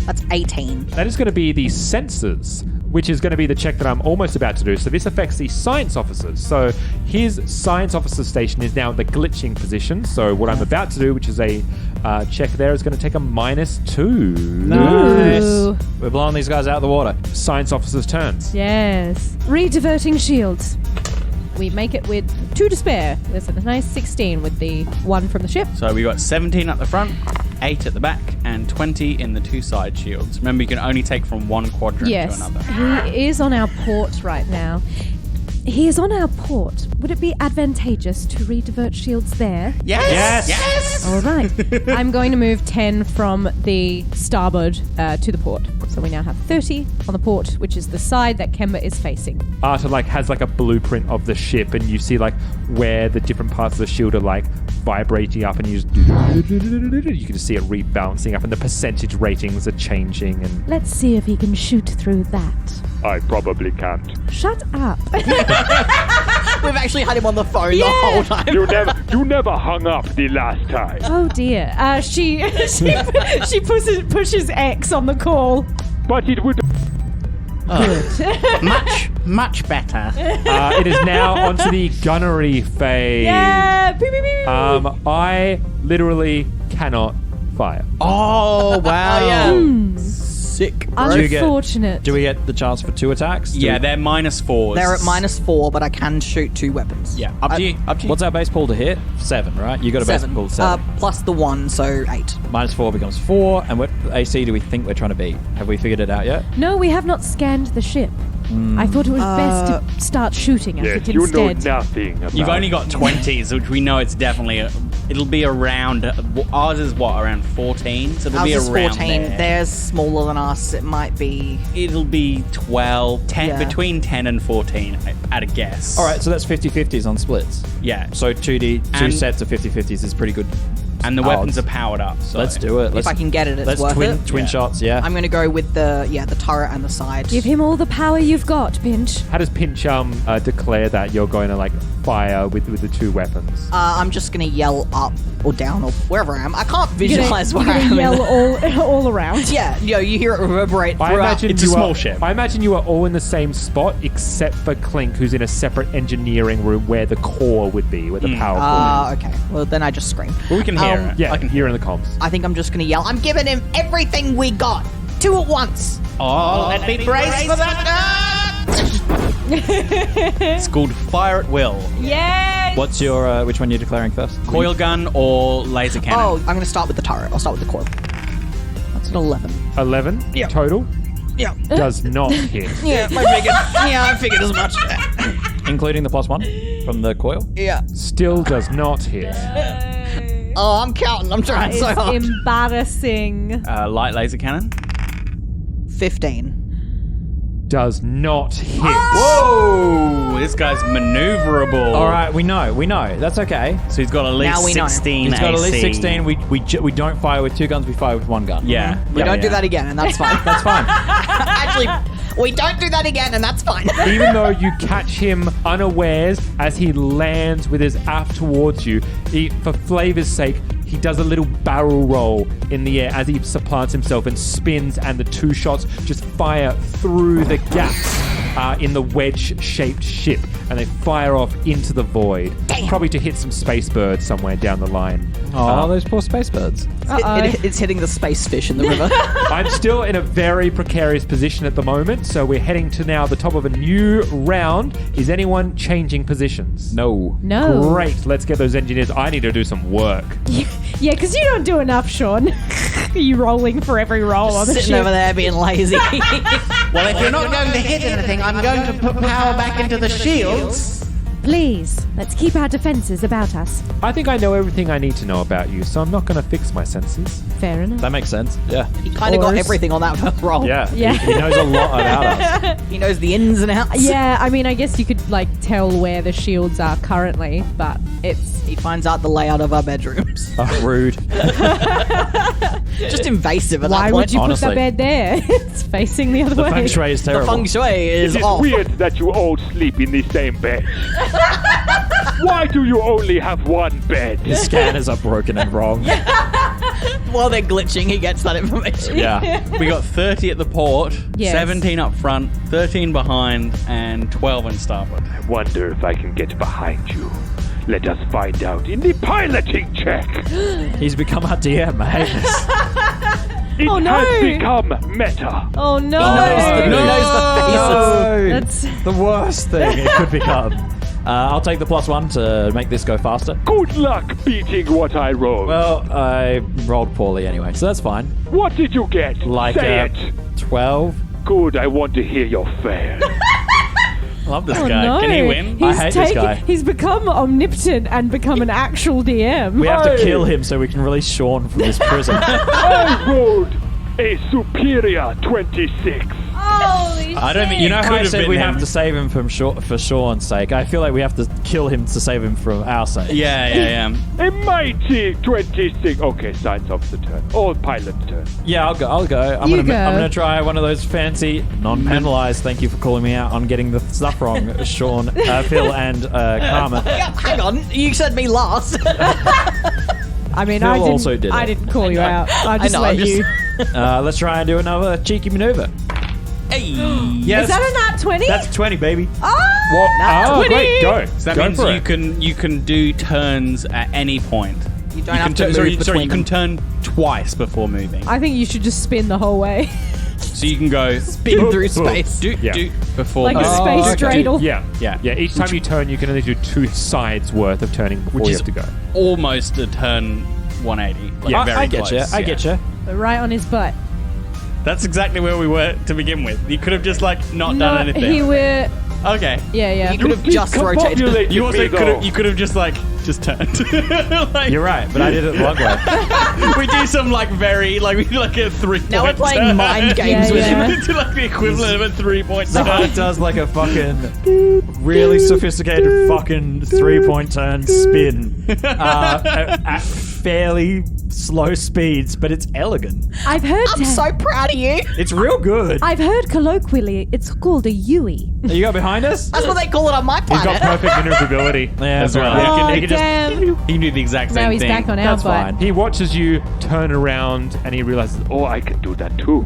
That's 18. That is going to be the sensors, which is going to be the check that I'm almost about to do. So this affects the science officers. So his science officer station is now in the glitching position. So what I'm about to do, which is a check there, is going to take a -2. Nice. Ooh. We're blowing these guys out of the water. Science officers' turns. Yes. Rediverting shields. We make it with 2 to spare. There's a nice 16 with the 1 from the ship. So we got 17 at the front, 8 at the back, and 20 in the 2 side shields. Remember, you can only take from one quadrant Yes. to another. He is on our port right now. He is on our port. Would it be advantageous to redivert shields there? Yes! Yes! All right. I'm going to move 10 from the starboard to the port. So we now have 30 on the port, which is the side that Kemba is facing. Arthur has a blueprint of the ship, and you see where the different parts of the shield are vibrating up, and you can just see it rebalancing up, and the percentage ratings are changing. And Let's see if he can shoot through that. I probably can't. Shut up. We've actually had him on the phone the whole time. You never hung up the last time. Oh dear. She pushes X on the call. But it would. Much better. it is now onto the gunnery phase. Yeah. Beep, beep, beep, beep. I literally cannot fire. Oh, wow. Sick. Do you get- Unfortunate. Do we get the chance for 2 attacks? Do Yeah, we- they're -4s. They're at -4, but I can shoot 2 weapons. Yeah, up to you. Up to you. What's our base pool to hit? 7, right? You got a base 7. pool of 7. Plus the 1, so 8. -4 becomes 4. And what AC do we think we're trying to beat? Have we figured it out yet? No, we have not scanned the ship. I thought it was best to start shooting at Yes, it you know instead. nothing about You've only got 20s, which we know it's definitely... it'll be around... Ours is what, around 14? So it'll Ours be is around 14. there. They're smaller than us. It might be... It'll be 12, 10, Yeah. between 10 and 14 at a guess. All right, so that's 50-50s on splits. Yeah. So 2 And- sets of 50-50s is pretty good. And the weapons are powered up. So. Let's do it. If I can get it, it's worth it. Twin shots, yeah. I'm going to go with the turret and the side. Give him all the power you've got, Pinch. How does Pinch declare that you're going to like fire with the two weapons? I'm just going to yell up or down or wherever I am. I can't visualize where I am. Yell all around. Yeah, you hear it reverberate throughout. It's a small ship. I imagine you are all in the same spot except for Clink, who's in a separate engineering room where the core would be, where the power core is. Okay. Well, then I just scream. Well, we can hear it. Yeah, I can hear in the comms. I think I'm just going to yell, I'm giving him everything we got. 2 at once. Oh, let me brace for that. It's called Fire at Will. Yes! What's your, which one are you declaring first? Coil gun or laser cannon? Oh, I'm going to start with the turret. I'll start with the coil. That's an 11. 11 Yeah. total? Yeah. Does not hit. Yeah, I figured as much. Including the +1 from the coil? Yeah. Still does not hit. Oh, I'm counting. I'm trying so hard. Embarrassing. Light laser cannon. 15. Does not hit. Whoa! This guy's maneuverable. All right, we know. That's okay. So he's got at Now we least know. 16 He's got at least AC. 16. We don't fire with 2 guns, we fire with 1 gun. Yeah. We don't do that again, and that's fine. That's fine. Actually, we don't do that again, and that's fine. Even though you catch him unawares as he lands with his aft towards you, for flavor's sake, he does a little barrel roll in the air as he supplants himself and spins, and the 2 shots just fire through the gaps in the wedge-shaped ship, and they fire off into the void, probably to hit some space birds somewhere down the line. Oh, those poor space birds. It's hitting the space fish in the river. I'm still in a very precarious position at the moment, so we're heading to now the top of a new round. Is anyone changing positions? No. No. Great, let's get those engineers. I need to do some work. Yeah, because you don't do enough, Sean. You rolling for every roll on the Sitting ship. over there being lazy. Well, if you're not going to hit anything, I'm going to put power back into the shields. Please, let's keep our defenses about us. I think I know everything I need to know about you, so I'm not going to fix my senses. Fair enough. That makes sense. Yeah. He kind of got Or- everything on that first roll. Yeah, Yeah. He knows a lot about us. He knows the ins and outs. Yeah, I mean, I guess you could like tell where the shields are currently, but He finds out the layout of our bedrooms. Rude. Just invasive at why that point. would you honestly. put the bed there? It's facing the other The way. feng shui is The terrible. feng shui is It is off. weird that you all sleep in the same bed. Why do you only have one bed? His scanners are broken and wrong. While they're glitching, he gets that information. Yeah. We got 30 at the port, Yes. 17 up front, 13 behind, and 12 in starboard. I wonder if I can get behind you. Let us find out in the piloting check. He's become our DM. I hate this. It Oh, no. has become meta. Oh no! He knows the faces. That's The worst thing it could become. I'll take the +1 to make this go faster. Good luck beating what I rolled. Well, I rolled poorly anyway, so that's fine. What did you get? Like Say it. 12. Good, I want to hear your fare. Love this oh guy. no! Can he win? He's I hate this guy. He's become omnipotent and become an actual DM. We have to Hey. kill him so we can release Sean from this prison. I rolled a superior 26. Holy I don't think You know how I could have said been we him. have to save him from for Sean's sake? I feel like we have to kill him to save him from our sake. Yeah. A mighty 26. Okay, science officer turn. Or pilot turn. Yeah, I'll go. I'm You gonna go. I'm gonna try one of those fancy non-penalized. Thank you for calling me out on getting the stuff wrong, Sean, Phil, and Carmen. Yeah, hang on. You said me last. I mean, Phil I didn't. also did I it. didn't call you out. I just know, let I'm just- you. Let's try and do another cheeky maneuver. Hey. Yes, Is that a nat 20? that's 20, baby. Oh, What? nat Oh, 20. great, go. So that Go means for you it. can do turns at any point. You don't have can to turn, move sorry, between you can them. turn twice before moving. I think you should just spin the whole way, So you can go Spin through space. do Yeah. before like a moving. space dreidel. Yeah, Yeah. yeah. Each time you turn, you can only do 2 sides worth of turning before Which you is have to go. almost a turn 180. Like Yeah. very I get close. you. I yeah. get you. Right on his butt. That's exactly where we were to begin with. You could have just like not done anything. he were. Okay. Yeah, yeah. You could have just rotated. Discombobulated You also me, could though. have just like just turned. Like, You're right, but I did it the long way. we do some like very like we do like a 3-point. Now we're playing turn. mind games with him. We do like the equivalent of a 3-point The turn. Hulk does like a fucking really sophisticated fucking 3-point turn spin at fairly slow speeds, but it's elegant. I've heard. I'm so proud of you. It's real good. I've heard colloquially it's called a Yui. You got behind us? That's what they call it on my He's got planet. perfect maneuverability. Yeah, As that's well. right. Oh, He can just damn. he can do the exact same Now he's thing. back on our That's side. fine. He watches you turn around and he realizes, Oh, I can do that too.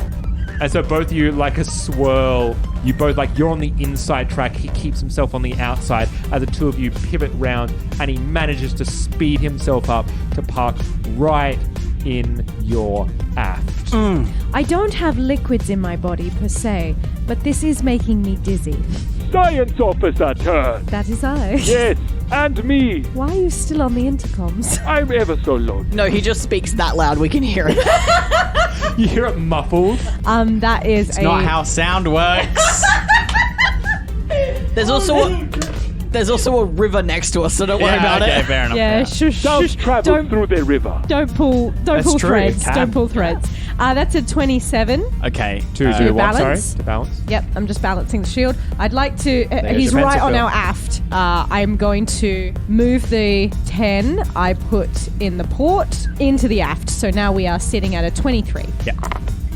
and so both of you, like a swirl, you both, like, you're on the inside track, he keeps himself on the outside as the two of you pivot round, and he manages to speed himself up to park right in your aft. I don't have liquids in my body per se, but this is making me dizzy. Science officer turn. That is I. Yes, and me. Why are you still on the intercoms? I'm ever so lonely. No, he just speaks that loud we can hear it. You hear it muffled. That is It's not how sound works. There's also a river next to us, so don't worry about okay, it. fair enough. Yeah, shush, Sounds shush. travel Don't through the river. pull That's true, threads. it can. Don't pull threads. That's a 27. Okay. To do what, sorry? balance. To balance. Yep, I'm just balancing the shield. I'd like to. There's He's your right pencil on fill. our aft. I'm going to move the 10 I put in the port into the aft. So now we are sitting at a 23.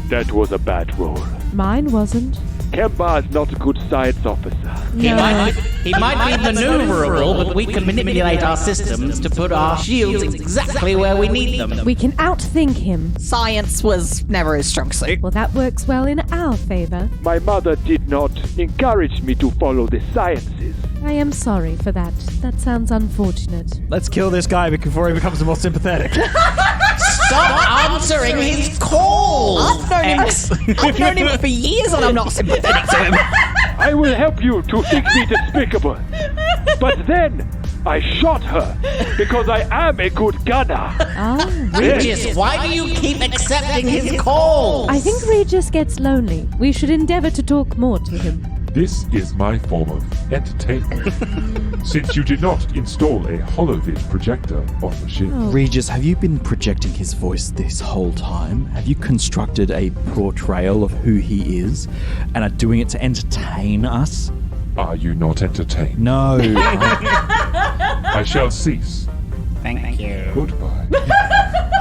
That was a bad roll. Mine wasn't. Kemba is not a good science officer. He might be maneuverable, but we can manipulate our systems to put our shields exactly where we need them. We can outthink him. Science was never his strong suit. Well, that works well in our favor. My mother did not encourage me to follow the sciences. I am sorry for that. That sounds unfortunate. Let's kill this guy before he becomes more sympathetic. Stop answering his calls! I've known him for years and I'm not sympathetic to him. I will help you to think me despicable. But then I shot her because I am a good gunner. Oh. Regis, why do you keep accepting his calls? I think Regis gets lonely. We should endeavor to talk more to him. This is my form of entertainment. Since you did not install a holovid projector on the ship, Regis, have you been projecting his voice this whole time? Have you constructed a portrayal of who he is and are doing it to entertain us? are you not entertained? No. I shall cease. Thank you. Goodbye.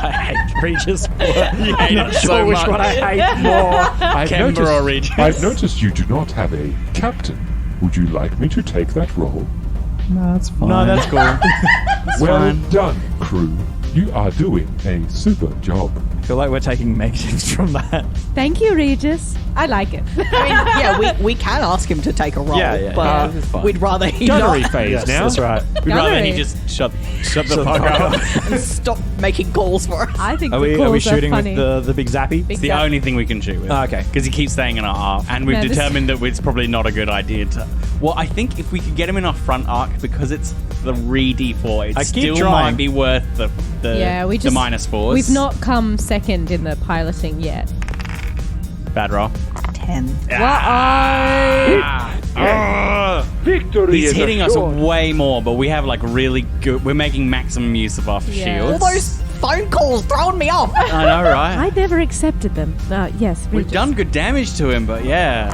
I hate Regis more. You hate Not it sure so which much. one I hate more. Kemba or Regis? I've noticed you do not have a captain. Would you like me to take that role? No, that's fine. No, that's cool. Well fine. done, crew. You are doing a super job. I feel like we're taking negatives from that. Thank you, Regis. I like it. I mean, yeah, we can ask him to take a role, Yeah, but this is fine. we'd rather he Gunnery not phase Yes, now. that's right. We'd rather he Gunnery. just shut the fuck up. and stop making calls for us. I think Are the we calls shooting are with funny. the big zappy? It's the only thing we can shoot with. Oh, okay. Because he keeps staying in our arc, and we've No, this- determined that it's probably not a good idea to. Well, I think if we could get him in our front arc, because it's the re-D4, it I keep still trying. might be worth the Yeah, we the just -4s. We've not come second in the piloting yet. Bad roll. 10. Victory He's is hitting us assured. way more, but we have like really good. We're making maximum use of our Yeah. All shields. those phone calls throwing me off. I know, right? I never accepted them. Yes, We've Regis. done good damage to him, but yeah.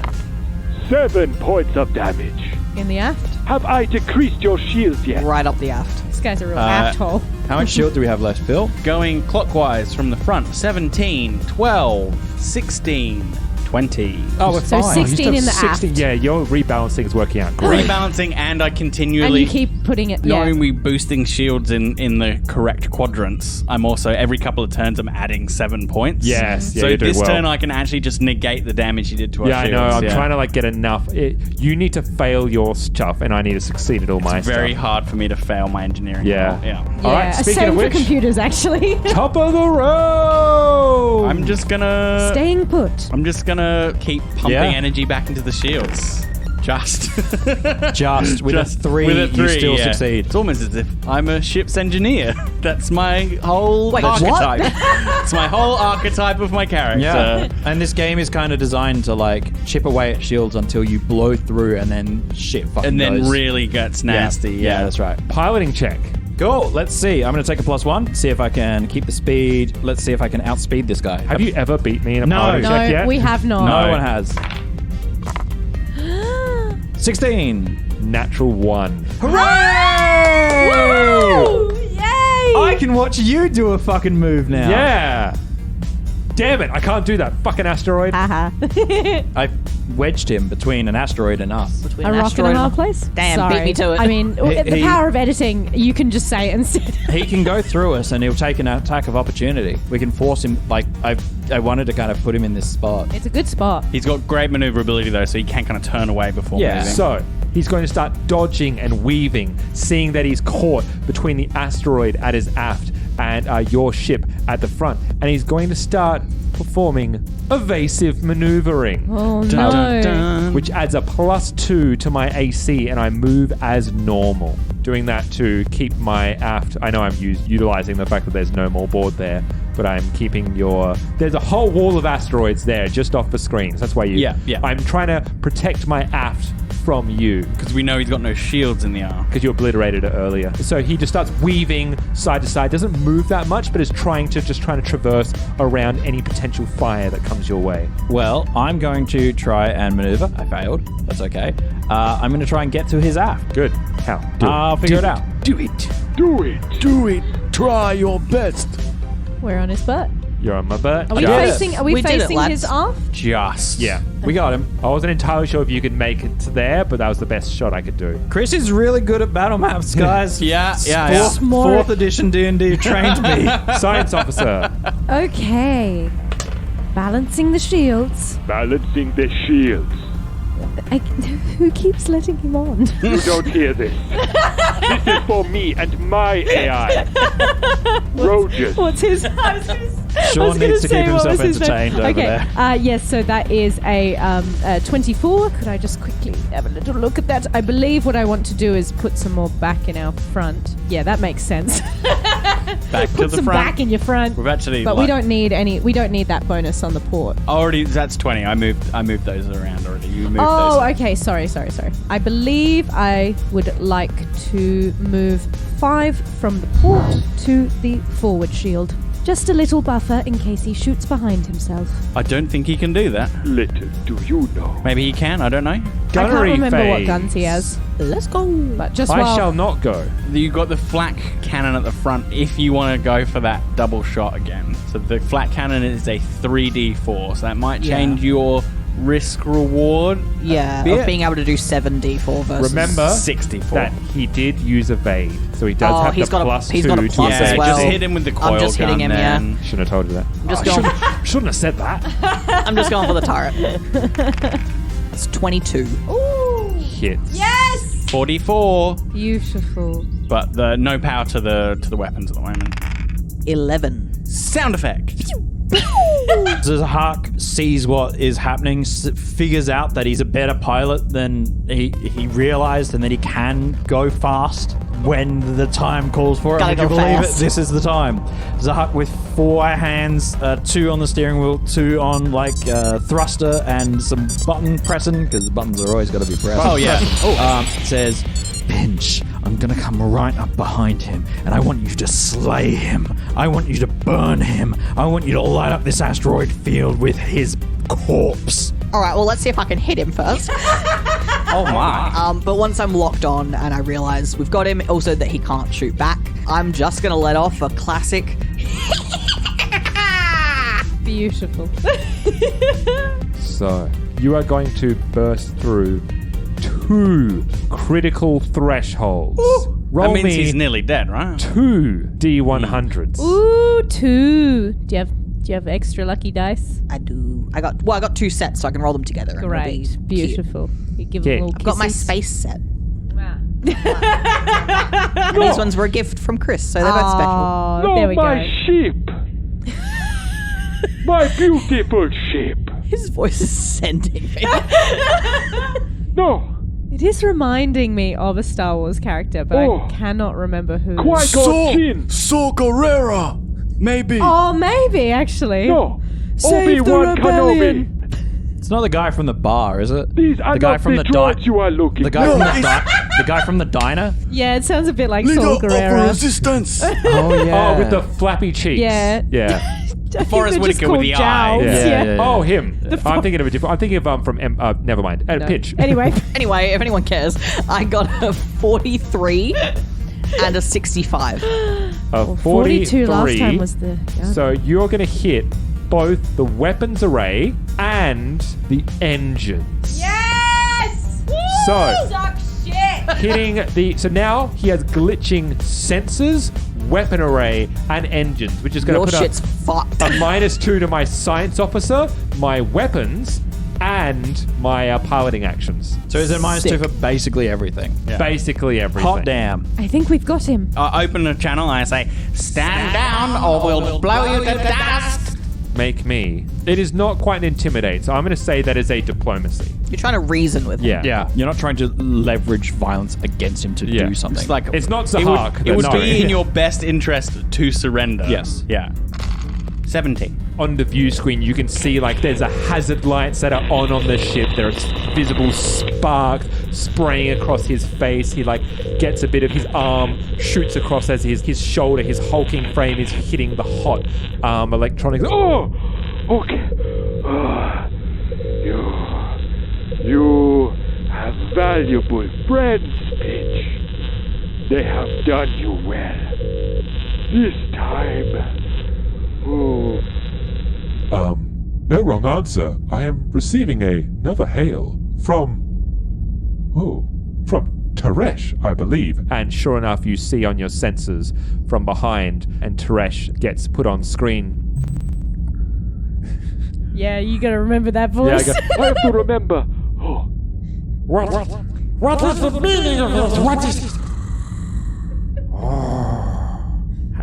7 points of damage. In the aft. Have I decreased your shields yet? Right up the aft. This guy's a real aft hole. How much shield do we have left, Phil? Going clockwise from the front 17, 12, 16, 20. Oh, we're So fine. 16 in the aft. Yeah, your rebalancing is working out great. Rebalancing, and I And continually. you keep putting it. Not Yeah. only boosting shields in the correct quadrants, I'm also every couple of turns I'm adding 7 points. Yes, yeah, so you're doing this well. turn I can actually just negate the damage he did to our Yeah, I shields. know. I'm trying to like get enough. You need to fail your stuff, and I need to succeed at all my It's very stuff. hard for me to fail my engineering. Yeah. roll. Yeah. All right. Speaking same of for which, computers, actually. top of the road. I'm just gonna. Staying put. I'm just gonna keep pumping Yeah. energy back into the shields. Just Just with a 3, with a you still yeah. succeed. It's almost as if I'm a ship's engineer. That's my whole Wait, what? archetype. It's my whole archetype of my character. Yeah. And this game is kind of designed to like chip away at shields until you blow through and then shit fucking And then goes. really gets nasty. Yeah, that's right. Piloting check. Cool. Let's see. I'm going to take a +1. See if I can keep the speed. Let's see if I can outspeed this guy. Have you ever beat me in a No. party check No, yet? we have not. No one has. 16. Natural 1. Hooray! Woo! Yay! I can watch you do a fucking move now. Yeah. Damn it! I can't do that fucking asteroid. Haha. I wedged him between an asteroid and us. Between A an rock and asteroid a hard place? Damn, Sorry. beat me to it. I mean, the He- power of editing, you can just say it instead. He can go through us and he'll take an attack of opportunity. We can force him, like, I wanted to kind of put him in this spot. It's a good spot. He's got great maneuverability though, so he can kind of turn away before Yeah. moving. So he's going to start dodging and weaving, seeing that he's caught between the asteroid at his aft and your ship at the front, and he's going to start performing evasive maneuvering. Oh, Dun, no. dun, dun. Which adds a +2 to my AC, and I move as normal. Doing that to keep my aft. I know I'm utilizing the fact that there's no more board there, but I'm keeping your. There's a whole wall of asteroids there just off the screens. That's why you. Yeah, yeah. I'm trying to protect my aft from you Because we know he's got no shields in the arm. because you obliterated it earlier. So he just starts weaving side to side. Doesn't move that much, but is trying to traverse around any potential fire that comes your way. Well, I'm going to try and maneuver. I failed. That's okay. I'm going to try and get to his aft. Good. How? Do it. I'll figure it out. Do it. Do it. Try your best. We're on his butt. You're on my butt. Are we Yes. facing? Are We we did it, facing lads. his aft? Just. Yeah. We got him. I wasn't entirely sure if you could make it to there, but that was the best shot I could do. Chris is really good at battle maps, guys. Yeah. Fourth edition D&D trained me. Science officer. Okay. Balancing the shields. Balancing the shields. Who keeps letting him on? You don't hear this. This is for me and my AI. Rogers. What's his? Sean needs to keep himself entertained over okay. there. Yes, so that is a 24. Could I just quickly have a little look at that? I believe what I want to do is put some more back in our front. Yeah, that makes sense. Back to Put the some front. back in your front. We've actually. But we don't need any. We don't need that bonus on the port. Already, that's 20. I moved those around already. You moved Oh, those. okay. Sorry. I believe I would like to move 5 from the port to the forward shield. Just a little buffer in case he shoots behind himself. I don't think he can do that. Little do you know. Maybe he can. I don't know. I can't Gunnery remember what phase. guns he has. Let's go. But just I while shall not go. You got the flak cannon at the front if you want to go for that double shot again. So the flak cannon is a 3d4, so that might change your risk reward. Yeah, bit. of being able to do 7d4 versus. Remember 64. that he did use evade, so he does have he's the got a- +2 he's got a to plus evade. as well. Just hit him with the coil I'm just hitting gun him, yeah. then. Shouldn't have told you that. I'm just going. Shouldn't have said that. I'm just going for the turret. It's 22. Ooh, Hits. yes, 44, beautiful. but no power to the weapons at the moment. 11. Sound effect. Zahak sees what is happening, figures out that he's a better pilot than he realized, and that he can go fast when the time calls for it. Gotta Would you go believe fast. it? This is the time. Zahak with 4 hands, 2 on the steering wheel, 2 on thruster, and some button pressing, because the buttons are always got to be pressed. Oh, yeah. Says, Pinch, I'm gonna come right up behind him, and I want you to slay him. I want you to burn him. I want you to light up this asteroid field with his corpse. All right, well, let's see if I can hit him first. Oh my. But once I'm locked on and I realize we've got him, also that he can't shoot back, I'm just going to let off a classic. Beautiful. So you are going to burst through 2 critical thresholds. Roll That means me he's nearly dead, right? 2 D100s. Ooh, 2. Do you have extra lucky dice? I do. I got 2 sets, so I can roll them together. and it'll Great, be cute. beautiful. You give Yeah. them little I've got my kisses. space set. Wow. These ones were a gift from Chris, so they're both special. Oh, No, there we my go. ship. My beautiful ship. His voice is sending me. No, It is reminding me of a Star Wars character, but Oh. I cannot remember who. Qui-Gon Jinn. Saw Gerrera! Maybe. Oh, maybe actually. No, Save the Obi-Wan rebellion. Kenobi. It's not the guy from the bar, is it? These are the guy not from the the droids you are looking The guy for. from The guy from the diner? Yeah, it sounds a bit like Saul Guerrero. resistance. Oh, yeah. Oh, with the flappy cheeks. Yeah. Yeah. Forrest Whitaker with the eyes. Yeah. Oh, him. I'm thinking of a different. I'm thinking of from. Never mind. Pitch. Anyway, Anyway, if anyone cares, I got a 43 and a 65. A 42 last 43. time was the. Yeah. So you're going to hit both the weapons array and the engines. Yes! So Suck shit! hitting the. So now he has glitching sensors, weapon array, and engines, which is going Your to put shit's fucked. a -2 to my science officer, my weapons, and my piloting actions. So is it -2 Sick. for basically everything? Yeah. Basically everything. Hot damn. I think we've got him. I open the channel and I say, stand down or we'll blow you to dust. Make me. It is not quite an intimidate, so I'm going to say that is a diplomacy. You're trying to reason with him. Yeah. Yeah, you're not trying to leverage violence against him to Yeah. do something. It's like It's not it Zahak. would, it would no. be in your best interest to surrender. Yes. Yeah. 17. On the view screen, you can see like there's a hazard lights that are on the ship. There's visible sparks spraying across his face. He like gets a bit of his arm, shoots across as his shoulder, his hulking frame is hitting the hot electronics. Oh! Okay. You have valuable friends, Pitch. They have done you well. This time. Oh. No wrong answer. I am receiving another hail from Teresh, I believe. And sure enough, you see on your sensors from behind, and Teresh gets put on screen. Yeah, you gotta remember that Yeah, voice. I have to remember. Oh. What is the meaning of this? What is...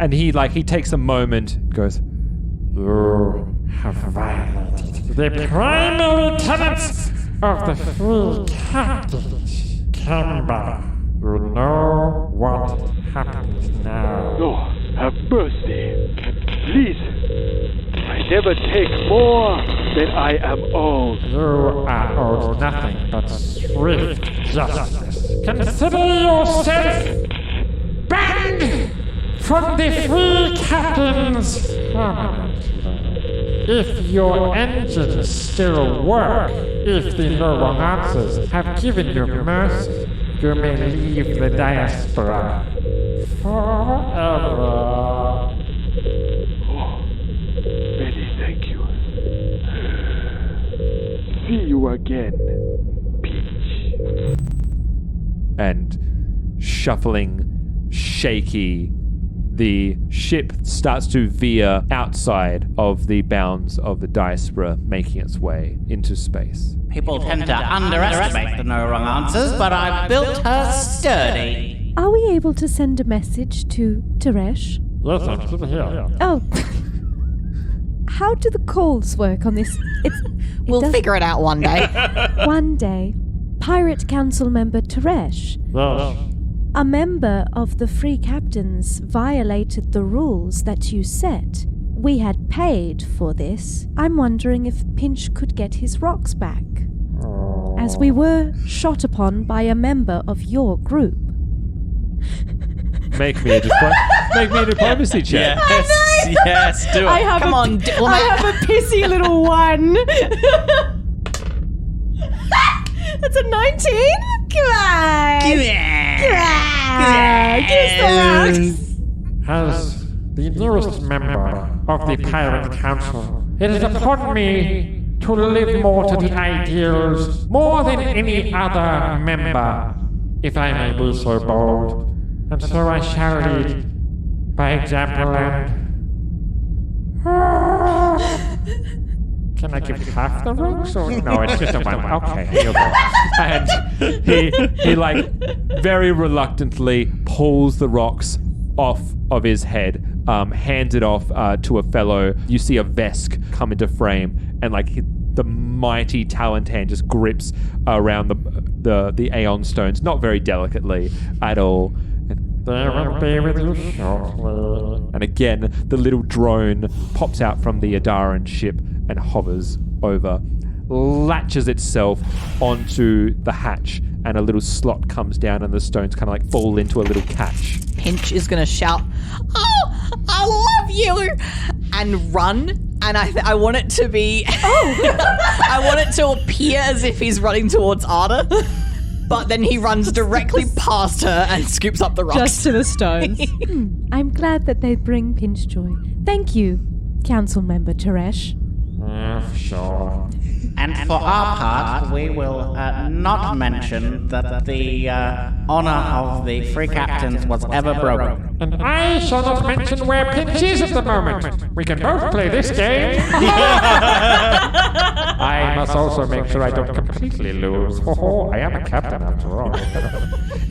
And he takes a moment, goes, You have violated the primary tenets of the free captains. Combat. You know what happens now. Oh, have mercy. Please. I never take more than I am owed. You are owed nothing but swift justice. Consider yourself banned from the free captains permanently. If your engines still work, if the no wrong answers have given you mercy, you may leave the Diaspora forever. Oh, many thank you. See you again, Peach. and shuffling, shaky, the ship starts to veer outside of the bounds of the Diaspora, making its way into space. People tend to underestimate the no wrong answers, but I've built her sturdy. Are we able to send a message to Teresh? Yes, I'm still here. Oh. How do the calls work on this? We'll figure it out one day. One day, Pirate Council member Teresh, Yes. a member of the Free Captains, violated the rules that you set. We had paid for this. I'm wondering if Pinch could get his rocks back, as we were shot upon by a member of your group. Make me a diplomacy check. Yes, do it. I have Come on, I have a pissy little one. That's a 19? Come on. Come on. Give us the rocks. As the newest member of the Pirate Council, it is upon me to live more to the ideals more than any other member, if I may be so bold. And so I shall lead by example and... Can I give half the rocks or no? It's just a one. Okay, here you go. And he very reluctantly pulls the rocks off of his head, hands it off to a fellow. You see a Vesk come into frame, and the mighty talent hand just grips around the Aeon stones, not very delicately at all. They will be with you shortly. And again, the little drone pops out from the Adaran ship and hovers over latches itself onto the hatch, and a little slot comes down, and the stones kind of like fall into a little catch. Pinch is going to shout, "Oh, I love you!" and run. And I want it to be... I want it to appear as if he's running towards Arda, but then he runs directly past her and scoops up the rocks. Just to the stones. I'm glad that they bring Pinch joy. Thank you, Council Member Teresh. Sure. And for our part, we will not mention that the honor of the free captains was ever broken. And I shall not mention where Pinch is at the moment. We can both play this game. I must also make sure I don't completely lose. I am a captain after all.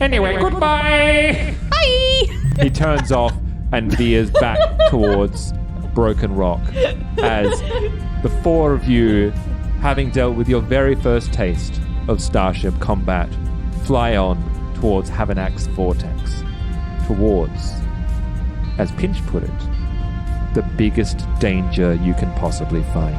Anyway, goodbye. Bye! He turns off and veers back towards Broken Rock as the four of you, having dealt with your very first taste of Starship Combat, fly on towards Havanax Vortex. Towards, as Pinch put it, the biggest danger you can possibly find.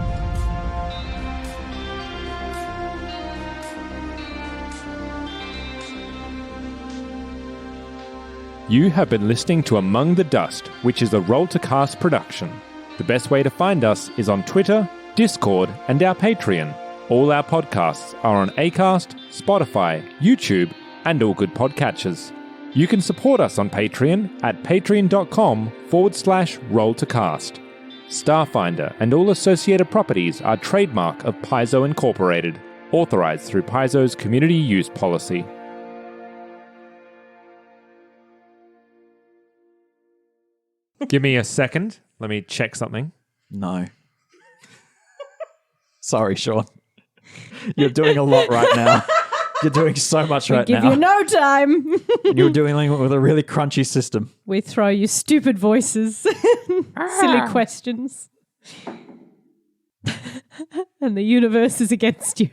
You have been listening to Among the Dust, which is a Roll to Cast production. The best way to find us is on Twitter, Discord, and our Patreon. All our podcasts are on Acast, Spotify, YouTube, and all good podcatchers. You can support us on Patreon at patreon.com/roll-to-cast. Starfinder and all associated properties are trademark of Paizo Incorporated, authorized through Paizo's community use policy. Give me a second. Let me check something. No. Sorry, Sean. You're doing a lot right now. You're doing so much right Give now. you no time. You're doing it with a really crunchy system. We throw you stupid voices, silly questions. And the universe is against you.